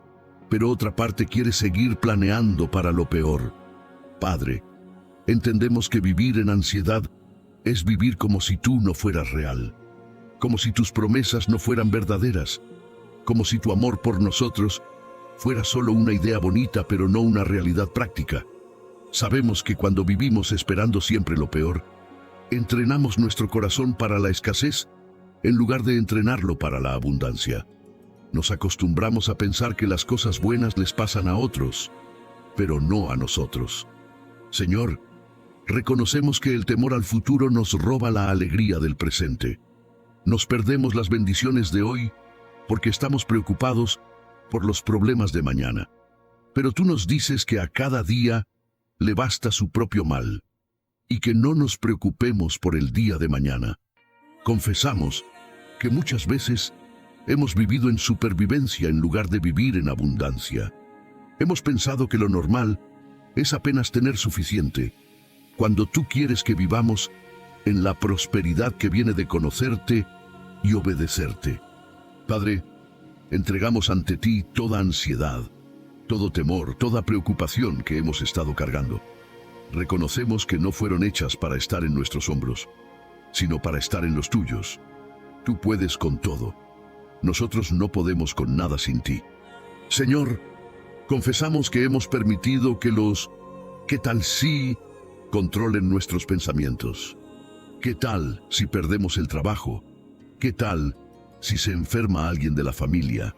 pero otra parte quiere seguir planeando para lo peor. Padre, entendemos que vivir en ansiedad es vivir como si tú no fueras real, como si tus promesas no fueran verdaderas, como si tu amor por nosotros fuera solo una idea bonita pero no una realidad práctica. Sabemos que cuando vivimos esperando siempre lo peor, entrenamos nuestro corazón para la escasez en lugar de entrenarlo para la abundancia. Nos acostumbramos a pensar que las cosas buenas les pasan a otros, pero no a nosotros. Señor, reconocemos que el temor al futuro nos roba la alegría del presente. Nos perdemos las bendiciones de hoy porque estamos preocupados por los problemas de mañana. Pero tú nos dices que a cada día le basta su propio mal y que no nos preocupemos por el día de mañana. Confesamos que muchas veces hemos vivido en supervivencia en lugar de vivir en abundancia. Hemos pensado que lo normal es apenas tener suficiente, cuando tú quieres que vivamos en la prosperidad que viene de conocerte y obedecerte. Padre, entregamos ante ti toda ansiedad, todo temor, toda preocupación que hemos estado cargando. Reconocemos que no fueron hechas para estar en nuestros hombros, sino para estar en los tuyos. Tú puedes con todo. Nosotros no podemos con nada sin ti. Señor, confesamos que hemos permitido que los ¿qué tal si controlen nuestros pensamientos? ¿Qué tal si perdemos el trabajo? ¿Qué tal si se enferma alguien de la familia?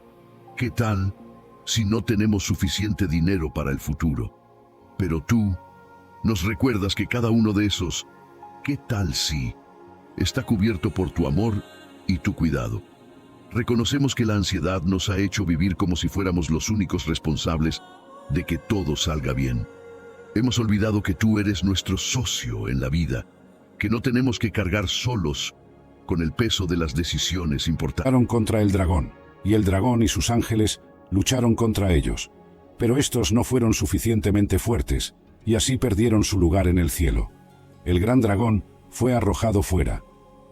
¿Qué tal si no tenemos suficiente dinero para el futuro? Pero tú nos recuerdas que cada uno de esos ¿qué tal si está cubierto por tu amor y tu cuidado? Reconocemos que la ansiedad nos ha hecho vivir como si fuéramos los únicos responsables de que todo salga bien. Hemos olvidado que tú eres nuestro socio en la vida, que no tenemos que cargar solos con el peso de las decisiones importantes. Lucharon contra el dragón, y el dragón y sus ángeles lucharon contra ellos. Pero estos no fueron suficientemente fuertes, y así perdieron su lugar en el cielo. El gran dragón fue arrojado fuera.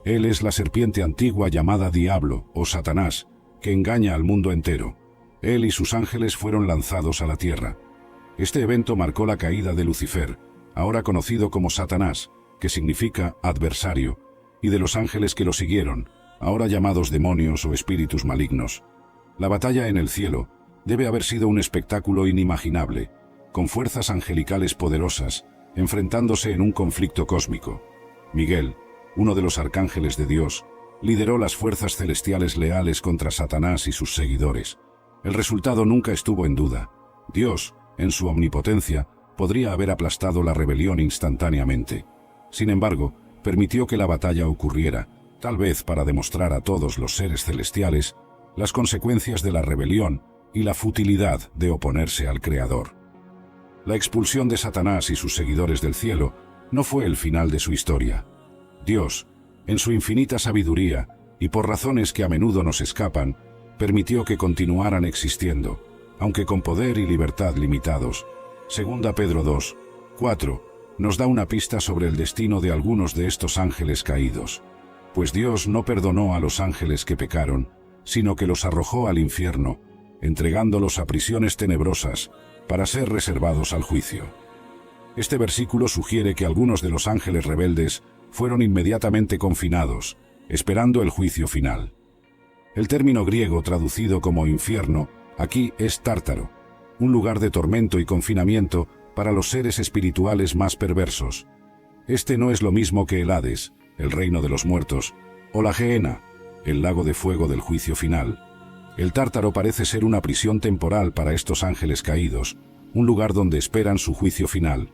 Él es la serpiente antigua llamada Diablo o Satanás, que engaña al mundo entero. Él y sus ángeles fueron lanzados a la tierra. Este evento marcó la caída de Lucifer, ahora conocido como Satanás, que significa adversario, y de los ángeles que lo siguieron, ahora llamados demonios o espíritus malignos. La batalla en el cielo debe haber sido un espectáculo inimaginable, con fuerzas angelicales poderosas, enfrentándose en un conflicto cósmico. Miguel, uno de los arcángeles de Dios, lideró las fuerzas celestiales leales contra Satanás y sus seguidores. El resultado nunca estuvo en duda. Dios, en su omnipotencia, podría haber aplastado la rebelión instantáneamente. Sin embargo, permitió que la batalla ocurriera, tal vez para demostrar a todos los seres celestiales las consecuencias de la rebelión y la futilidad de oponerse al Creador. La expulsión de Satanás y sus seguidores del cielo no fue el final de su historia. Dios, en su infinita sabiduría, y por razones que a menudo nos escapan, permitió que continuaran existiendo, aunque con poder y libertad limitados. Segunda Pedro 2, 4, nos da una pista sobre el destino de algunos de estos ángeles caídos. Pues Dios no perdonó a los ángeles que pecaron, sino que los arrojó al infierno, entregándolos a prisiones tenebrosas, para ser reservados al juicio. Este versículo sugiere que algunos de los ángeles rebeldes fueron inmediatamente confinados, esperando el juicio final. El término griego traducido como infierno aquí es tártaro, un lugar de tormento y confinamiento para los seres espirituales más perversos. Este no es lo mismo que el Hades, el reino de los muertos, o la Gehenna, el lago de fuego del juicio final. El Tártaro parece ser una prisión temporal para estos ángeles caídos, un lugar donde esperan su juicio final.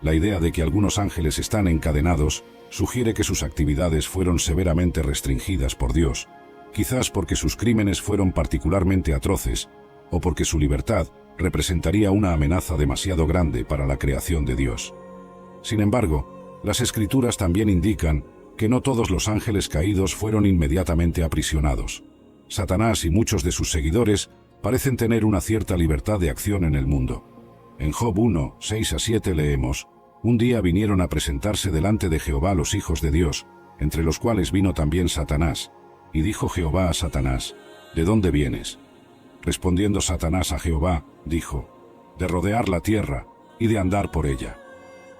La idea de que algunos ángeles están encadenados sugiere que sus actividades fueron severamente restringidas por Dios, quizás porque sus crímenes fueron particularmente atroces, o porque su libertad representaría una amenaza demasiado grande para la creación de Dios. Sin embargo, las Escrituras también indican que no todos los ángeles caídos fueron inmediatamente aprisionados. Satanás y muchos de sus seguidores parecen tener una cierta libertad de acción en el mundo. En Job 1, 6-7 leemos: «Un día vinieron a presentarse delante de Jehová los hijos de Dios, entre los cuales vino también Satanás. Y dijo Jehová a Satanás: ¿De dónde vienes? Respondiendo Satanás a Jehová, dijo: de rodear la tierra y de andar por ella».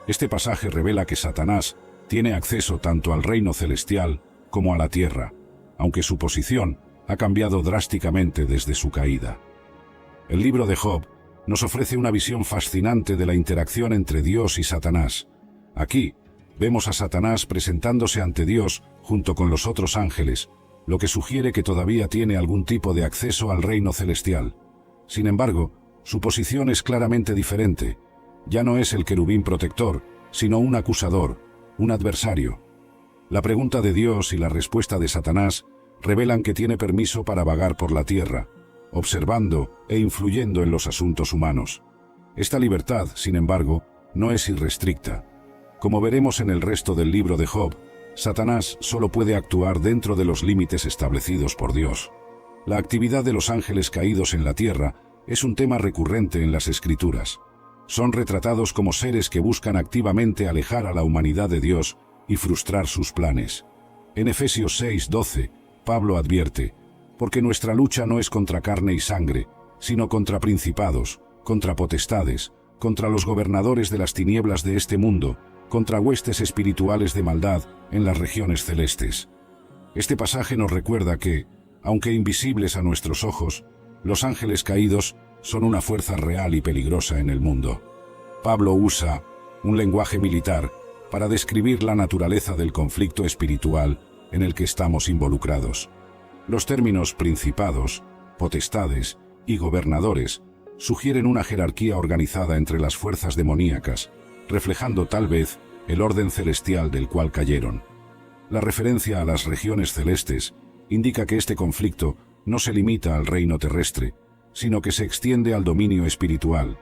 Este pasaje revela que Satanás tiene acceso tanto al reino celestial como a la tierra, aunque su posición ha cambiado drásticamente desde su caída. El libro de Job nos ofrece una visión fascinante de la interacción entre Dios y Satanás. Aquí vemos a Satanás presentándose ante Dios junto con los otros ángeles, lo que sugiere que todavía tiene algún tipo de acceso al reino celestial. Sin embargo, su posición es claramente diferente. Ya no es el querubín protector, sino un acusador, un adversario. La pregunta de Dios y la respuesta de Satanás revelan que tiene permiso para vagar por la tierra, observando e influyendo en los asuntos humanos. Esta libertad, sin embargo, no es irrestricta. Como veremos en el resto del libro de Job, Satanás solo puede actuar dentro de los límites establecidos por Dios. La actividad de los ángeles caídos en la tierra es un tema recurrente en las Escrituras. Son retratados como seres que buscan activamente alejar a la humanidad de Dios y frustrar sus planes. En Efesios 6:12, Pablo advierte: «Porque nuestra lucha no es contra carne y sangre, sino contra principados, contra potestades, contra los gobernadores de las tinieblas de este mundo, contra huestes espirituales de maldad en las regiones celestes». Este pasaje nos recuerda que, aunque invisibles a nuestros ojos, los ángeles caídos son una fuerza real y peligrosa en el mundo. Pablo usa un lenguaje militar para describir la naturaleza del conflicto espiritual en el que estamos involucrados. Los términos principados, potestades y gobernadores sugieren una jerarquía organizada entre las fuerzas demoníacas, reflejando tal vez el orden celestial del cual cayeron. La referencia a las regiones celestes indica que este conflicto no se limita al reino terrestre, sino que se extiende al dominio espiritual.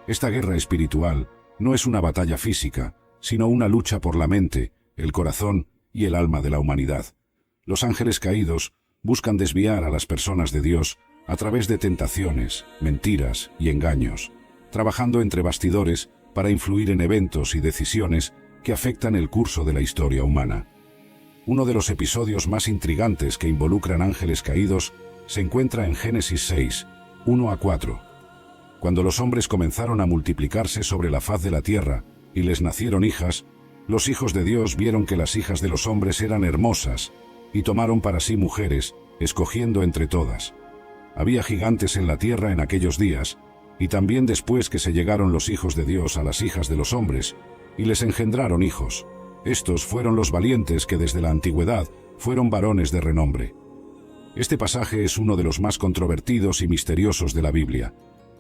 Esta guerra espiritual no es una batalla física, sino una lucha por la mente, el corazón y el alma de la humanidad. Los ángeles caídos buscan desviar a las personas de Dios a través de tentaciones, mentiras y engaños, trabajando entre bastidores para influir en eventos y decisiones que afectan el curso de la historia humana. Uno de los episodios más intrigantes que involucran ángeles caídos se encuentra en Génesis 6, 1-4. Cuando los hombres comenzaron a multiplicarse sobre la faz de la tierra y les nacieron hijas, los hijos de Dios vieron que las hijas de los hombres eran hermosas y tomaron para sí mujeres, escogiendo entre todas. Había gigantes en la tierra en aquellos días, y también después que se llegaron los hijos de Dios a las hijas de los hombres, y les engendraron hijos. Estos fueron los valientes que desde la antigüedad fueron varones de renombre. Este pasaje es uno de los más controvertidos y misteriosos de la Biblia.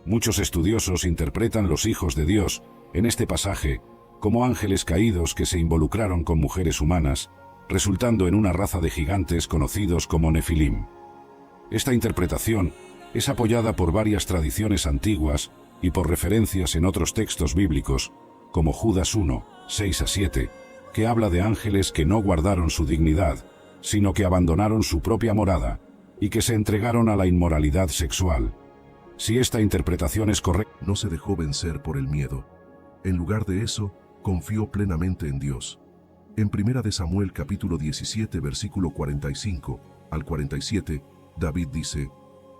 Muchos estudiosos interpretan los hijos de Dios en este pasaje como ángeles caídos que se involucraron con mujeres humanas, resultando en una raza de gigantes conocidos como Nefilim. Esta interpretación es apoyada por varias tradiciones antiguas y por referencias en otros textos bíblicos, como Judas 1, 6-7, que habla de ángeles que no guardaron su dignidad, sino que abandonaron su propia morada y que se entregaron a la inmoralidad sexual. Si esta interpretación es correcta, No se dejó vencer por el miedo. En lugar de eso, confió plenamente en Dios. En 1 de Samuel capítulo 17 versículo 45 al 47, David dice: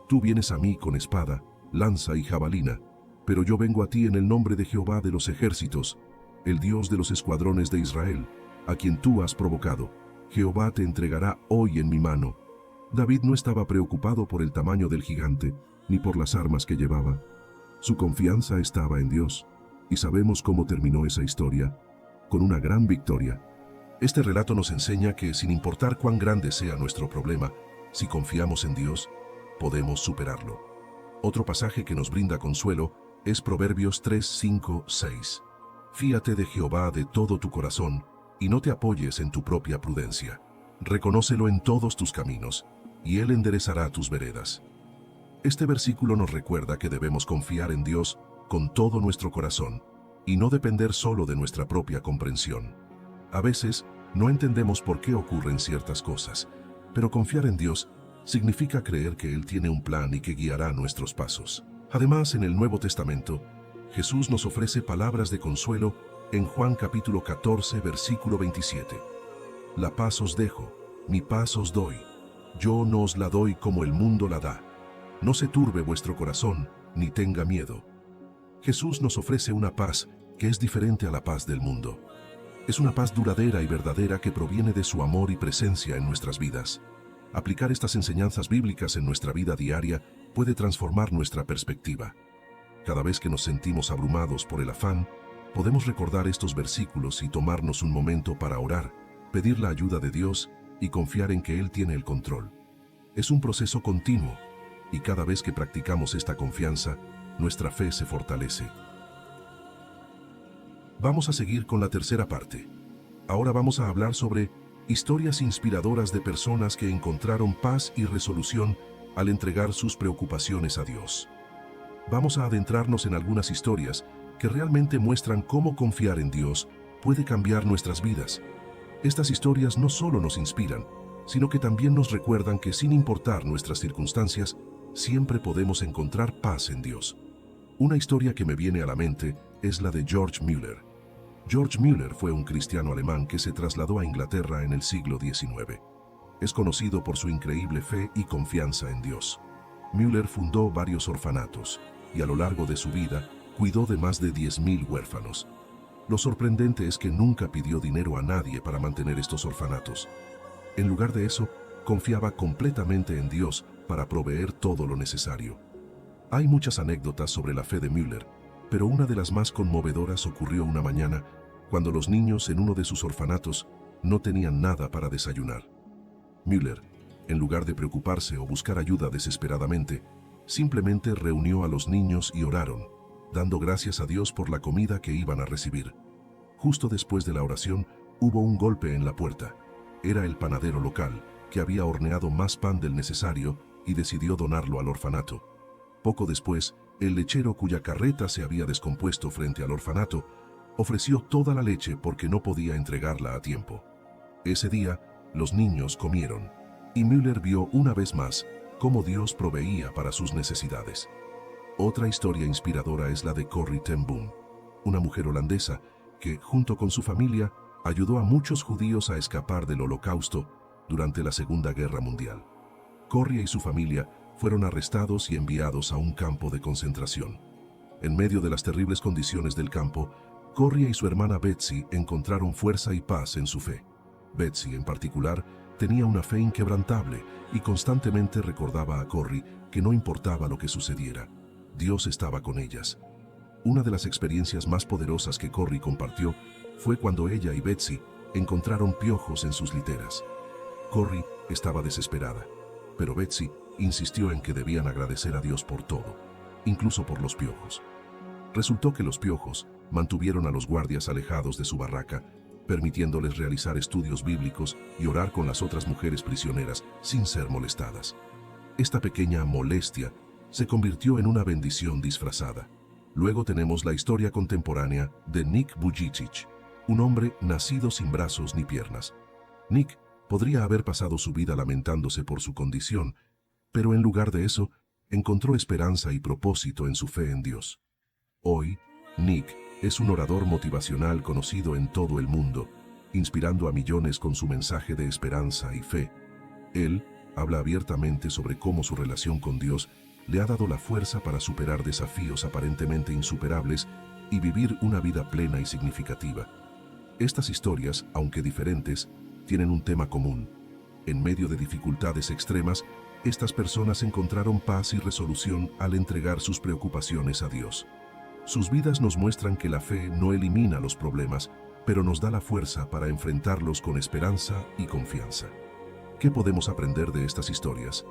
Tú vienes a mí con espada, lanza y jabalina, pero yo vengo a ti en el nombre de Jehová de los ejércitos, el Dios de los escuadrones de Israel, a quien tú has provocado. Jehová te entregará hoy en mi mano. David no estaba preocupado por el tamaño del gigante, ni por las armas que llevaba. Su confianza estaba en Dios, y sabemos cómo terminó esa historia, con una gran victoria. Este relato nos enseña que, sin importar cuán grande sea nuestro problema, si confiamos en Dios, podemos superarlo. Otro pasaje que nos brinda consuelo es Proverbios 3, 5, 6. Fíate de Jehová de todo tu corazón, y no te apoyes en tu propia prudencia. Reconócelo en todos tus caminos, y Él enderezará tus veredas. Este versículo nos recuerda que debemos confiar en Dios con todo nuestro corazón, y no depender solo de nuestra propia comprensión. A veces, no entendemos por qué ocurren ciertas cosas, pero confiar en Dios significa creer que Él tiene un plan y que guiará nuestros pasos. Además, en el Nuevo Testamento, Jesús nos ofrece palabras de consuelo en Juan capítulo 14, versículo 27. La paz os dejo, mi paz os doy. Yo no os la doy como el mundo la da. No se turbe vuestro corazón, ni tenga miedo. Jesús nos ofrece una paz que es diferente a la paz del mundo. Es una paz duradera y verdadera que proviene de su amor y presencia en nuestras vidas. Aplicar estas enseñanzas bíblicas en nuestra vida diaria puede transformar nuestra perspectiva. Cada vez que nos sentimos abrumados por el afán, podemos recordar estos versículos y tomarnos un momento para orar, pedir la ayuda de Dios y confiar en que Él tiene el control. Es un proceso continuo, y cada vez que practicamos esta confianza, nuestra fe se fortalece. Vamos a seguir con la tercera parte. Ahora vamos a hablar sobre historias inspiradoras de personas que encontraron paz y resolución al entregar sus preocupaciones a Dios. Vamos a adentrarnos en algunas historias que realmente muestran cómo confiar en Dios puede cambiar nuestras vidas. Estas historias no solo nos inspiran, sino que también nos recuerdan que sin importar nuestras circunstancias, siempre podemos encontrar paz en Dios. Una historia que me viene a la mente es la de George Müller. George Müller fue un cristiano alemán que se trasladó a Inglaterra en el siglo XIX. Es conocido por su increíble fe y confianza en Dios. Müller fundó varios orfanatos y a lo largo de su vida cuidó de más de 10.000 huérfanos. Lo sorprendente es que nunca pidió dinero a nadie para mantener estos orfanatos. En lugar de eso, confiaba completamente en Dios para proveer todo lo necesario. Hay muchas anécdotas sobre la fe de Müller, pero una de las más conmovedoras ocurrió una mañana cuando los niños en uno de sus orfanatos no tenían nada para desayunar. Müller, en lugar de preocuparse o buscar ayuda desesperadamente, simplemente reunió a los niños y oraron, dando gracias a Dios por la comida que iban a recibir. Justo después de la oración, hubo un golpe en la puerta. Era el panadero local, que había horneado más pan del necesario y decidió donarlo al orfanato. Poco después, el lechero cuya carreta se había descompuesto frente al orfanato, ofreció toda la leche porque no podía entregarla a tiempo. Ese día, los niños comieron, y Müller vio una vez más cómo Dios proveía para sus necesidades. Otra historia inspiradora es la de Corrie ten Boom, una mujer holandesa que, junto con su familia, ayudó a muchos judíos a escapar del Holocausto durante la Segunda Guerra Mundial. Corrie y su familia fueron arrestados y enviados a un campo de concentración. En medio de las terribles condiciones del campo, Corrie y su hermana Betsy encontraron fuerza y paz en su fe. Betsy, en particular, tenía una fe inquebrantable y constantemente recordaba a Corrie que no importaba lo que sucediera, Dios estaba con ellas. Una de las experiencias más poderosas que Corrie compartió fue cuando ella y Betsy encontraron piojos en sus literas. Corrie estaba desesperada, pero Betsy insistió en que debían agradecer a Dios por todo, incluso por los piojos. Resultó que los piojos mantuvieron a los guardias alejados de su barraca, permitiéndoles realizar estudios bíblicos y orar con las otras mujeres prisioneras sin ser molestadas. Esta pequeña molestia se convirtió en una bendición disfrazada. Luego tenemos la historia contemporánea de Nick Vujicic, un hombre nacido sin brazos ni piernas. Nick podría haber pasado su vida lamentándose por su condición, pero en lugar de eso, encontró esperanza y propósito en su fe en Dios. Hoy, Nick es un orador motivacional conocido en todo el mundo, inspirando a millones con su mensaje de esperanza y fe. Él habla abiertamente sobre cómo su relación con Dios le ha dado la fuerza para superar desafíos aparentemente insuperables y vivir una vida plena y significativa. Estas historias, aunque diferentes, tienen un tema común. En medio de dificultades extremas, estas personas encontraron paz y resolución al entregar sus preocupaciones a Dios. Sus vidas nos muestran que la fe no elimina los problemas, pero nos da la fuerza para enfrentarlos con esperanza y confianza. ¿Qué podemos aprender de estas historias?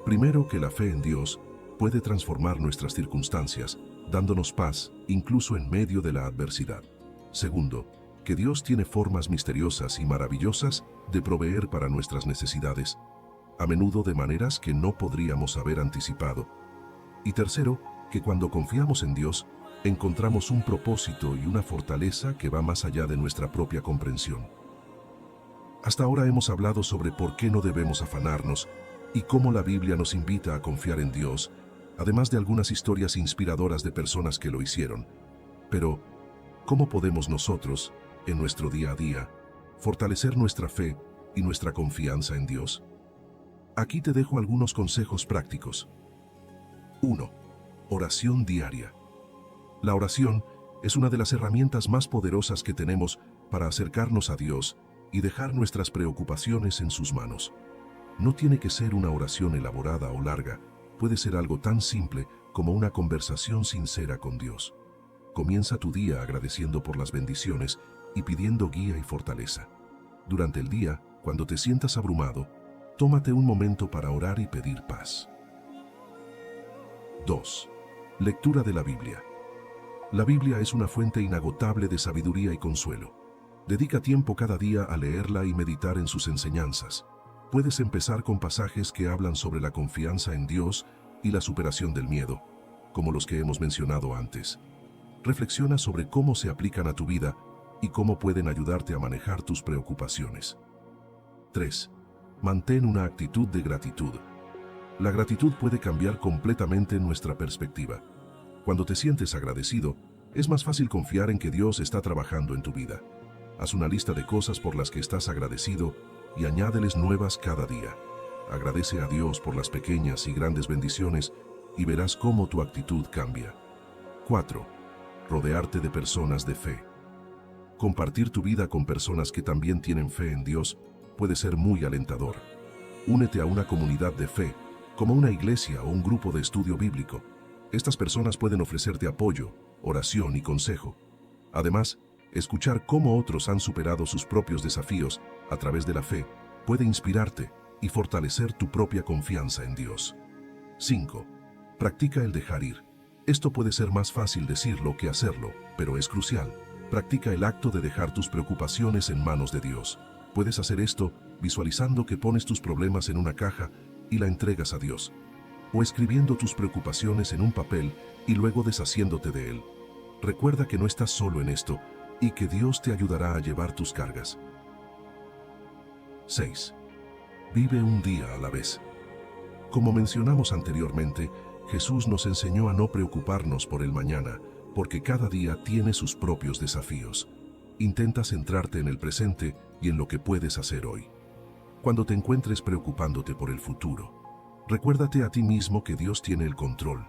Primero, que la fe en Dios puede transformar nuestras circunstancias, dándonos paz incluso en medio de la adversidad. Segundo, que Dios tiene formas misteriosas y maravillosas de proveer para nuestras necesidades, a menudo de maneras que no podríamos haber anticipado. Y tercero, que cuando confiamos en Dios, encontramos un propósito y una fortaleza que va más allá de nuestra propia comprensión. Hasta ahora hemos hablado sobre por qué no debemos afanarnos y cómo la Biblia nos invita a confiar en Dios, además de algunas historias inspiradoras de personas que lo hicieron. Pero, ¿cómo podemos nosotros, en nuestro día a día, fortalecer nuestra fe y nuestra confianza en Dios? Aquí te dejo algunos consejos prácticos. 1. Oración diaria. La oración es una de las herramientas más poderosas que tenemos para acercarnos a Dios y dejar nuestras preocupaciones en sus manos. No tiene que ser una oración elaborada o larga, puede ser algo tan simple como una conversación sincera con Dios. Comienza tu día agradeciendo por las bendiciones y pidiendo guía y fortaleza. Durante el día, cuando te sientas abrumado, tómate un momento para orar y pedir paz. 2. Lectura de la Biblia. La Biblia es una fuente inagotable de sabiduría y consuelo. Dedica tiempo cada día a leerla y meditar en sus enseñanzas. Puedes empezar con pasajes que hablan sobre la confianza en Dios y la superación del miedo, como los que hemos mencionado antes. Reflexiona sobre cómo se aplican a tu vida y cómo pueden ayudarte a manejar tus preocupaciones. 3. Mantén una actitud de gratitud. La gratitud puede cambiar completamente nuestra perspectiva. Cuando te sientes agradecido, es más fácil confiar en que Dios está trabajando en tu vida. Haz una lista de cosas por las que estás agradecido y añádeles nuevas cada día. Agradece a Dios por las pequeñas y grandes bendiciones y verás cómo tu actitud cambia. 4. Rodearte de personas de fe. Compartir tu vida con personas que también tienen fe en Dios puede ser muy alentador. Únete a una comunidad de fe, como una iglesia o un grupo de estudio bíblico. Estas personas pueden ofrecerte apoyo, oración y consejo. Además, escuchar cómo otros han superado sus propios desafíos a través de la fe puede inspirarte y fortalecer tu propia confianza en Dios. 5. Practica el dejar ir. Esto puede ser más fácil decirlo que hacerlo, pero es crucial. Practica el acto de dejar tus preocupaciones en manos de Dios. Puedes hacer esto visualizando que pones tus problemas en una caja y la entregas a Dios, o escribiendo tus preocupaciones en un papel y luego deshaciéndote de él. Recuerda que no estás solo en esto y que Dios te ayudará a llevar tus cargas. 6. Vive un día a la vez. Como mencionamos anteriormente, Jesús nos enseñó a no preocuparnos por el mañana, porque cada día tiene sus propios desafíos. Intenta centrarte en el presente y en lo que puedes hacer hoy. Cuando te encuentres preocupándote por el futuro, recuérdate a ti mismo que Dios tiene el control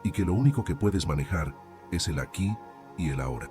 y que lo único que puedes manejar es el aquí y el ahora.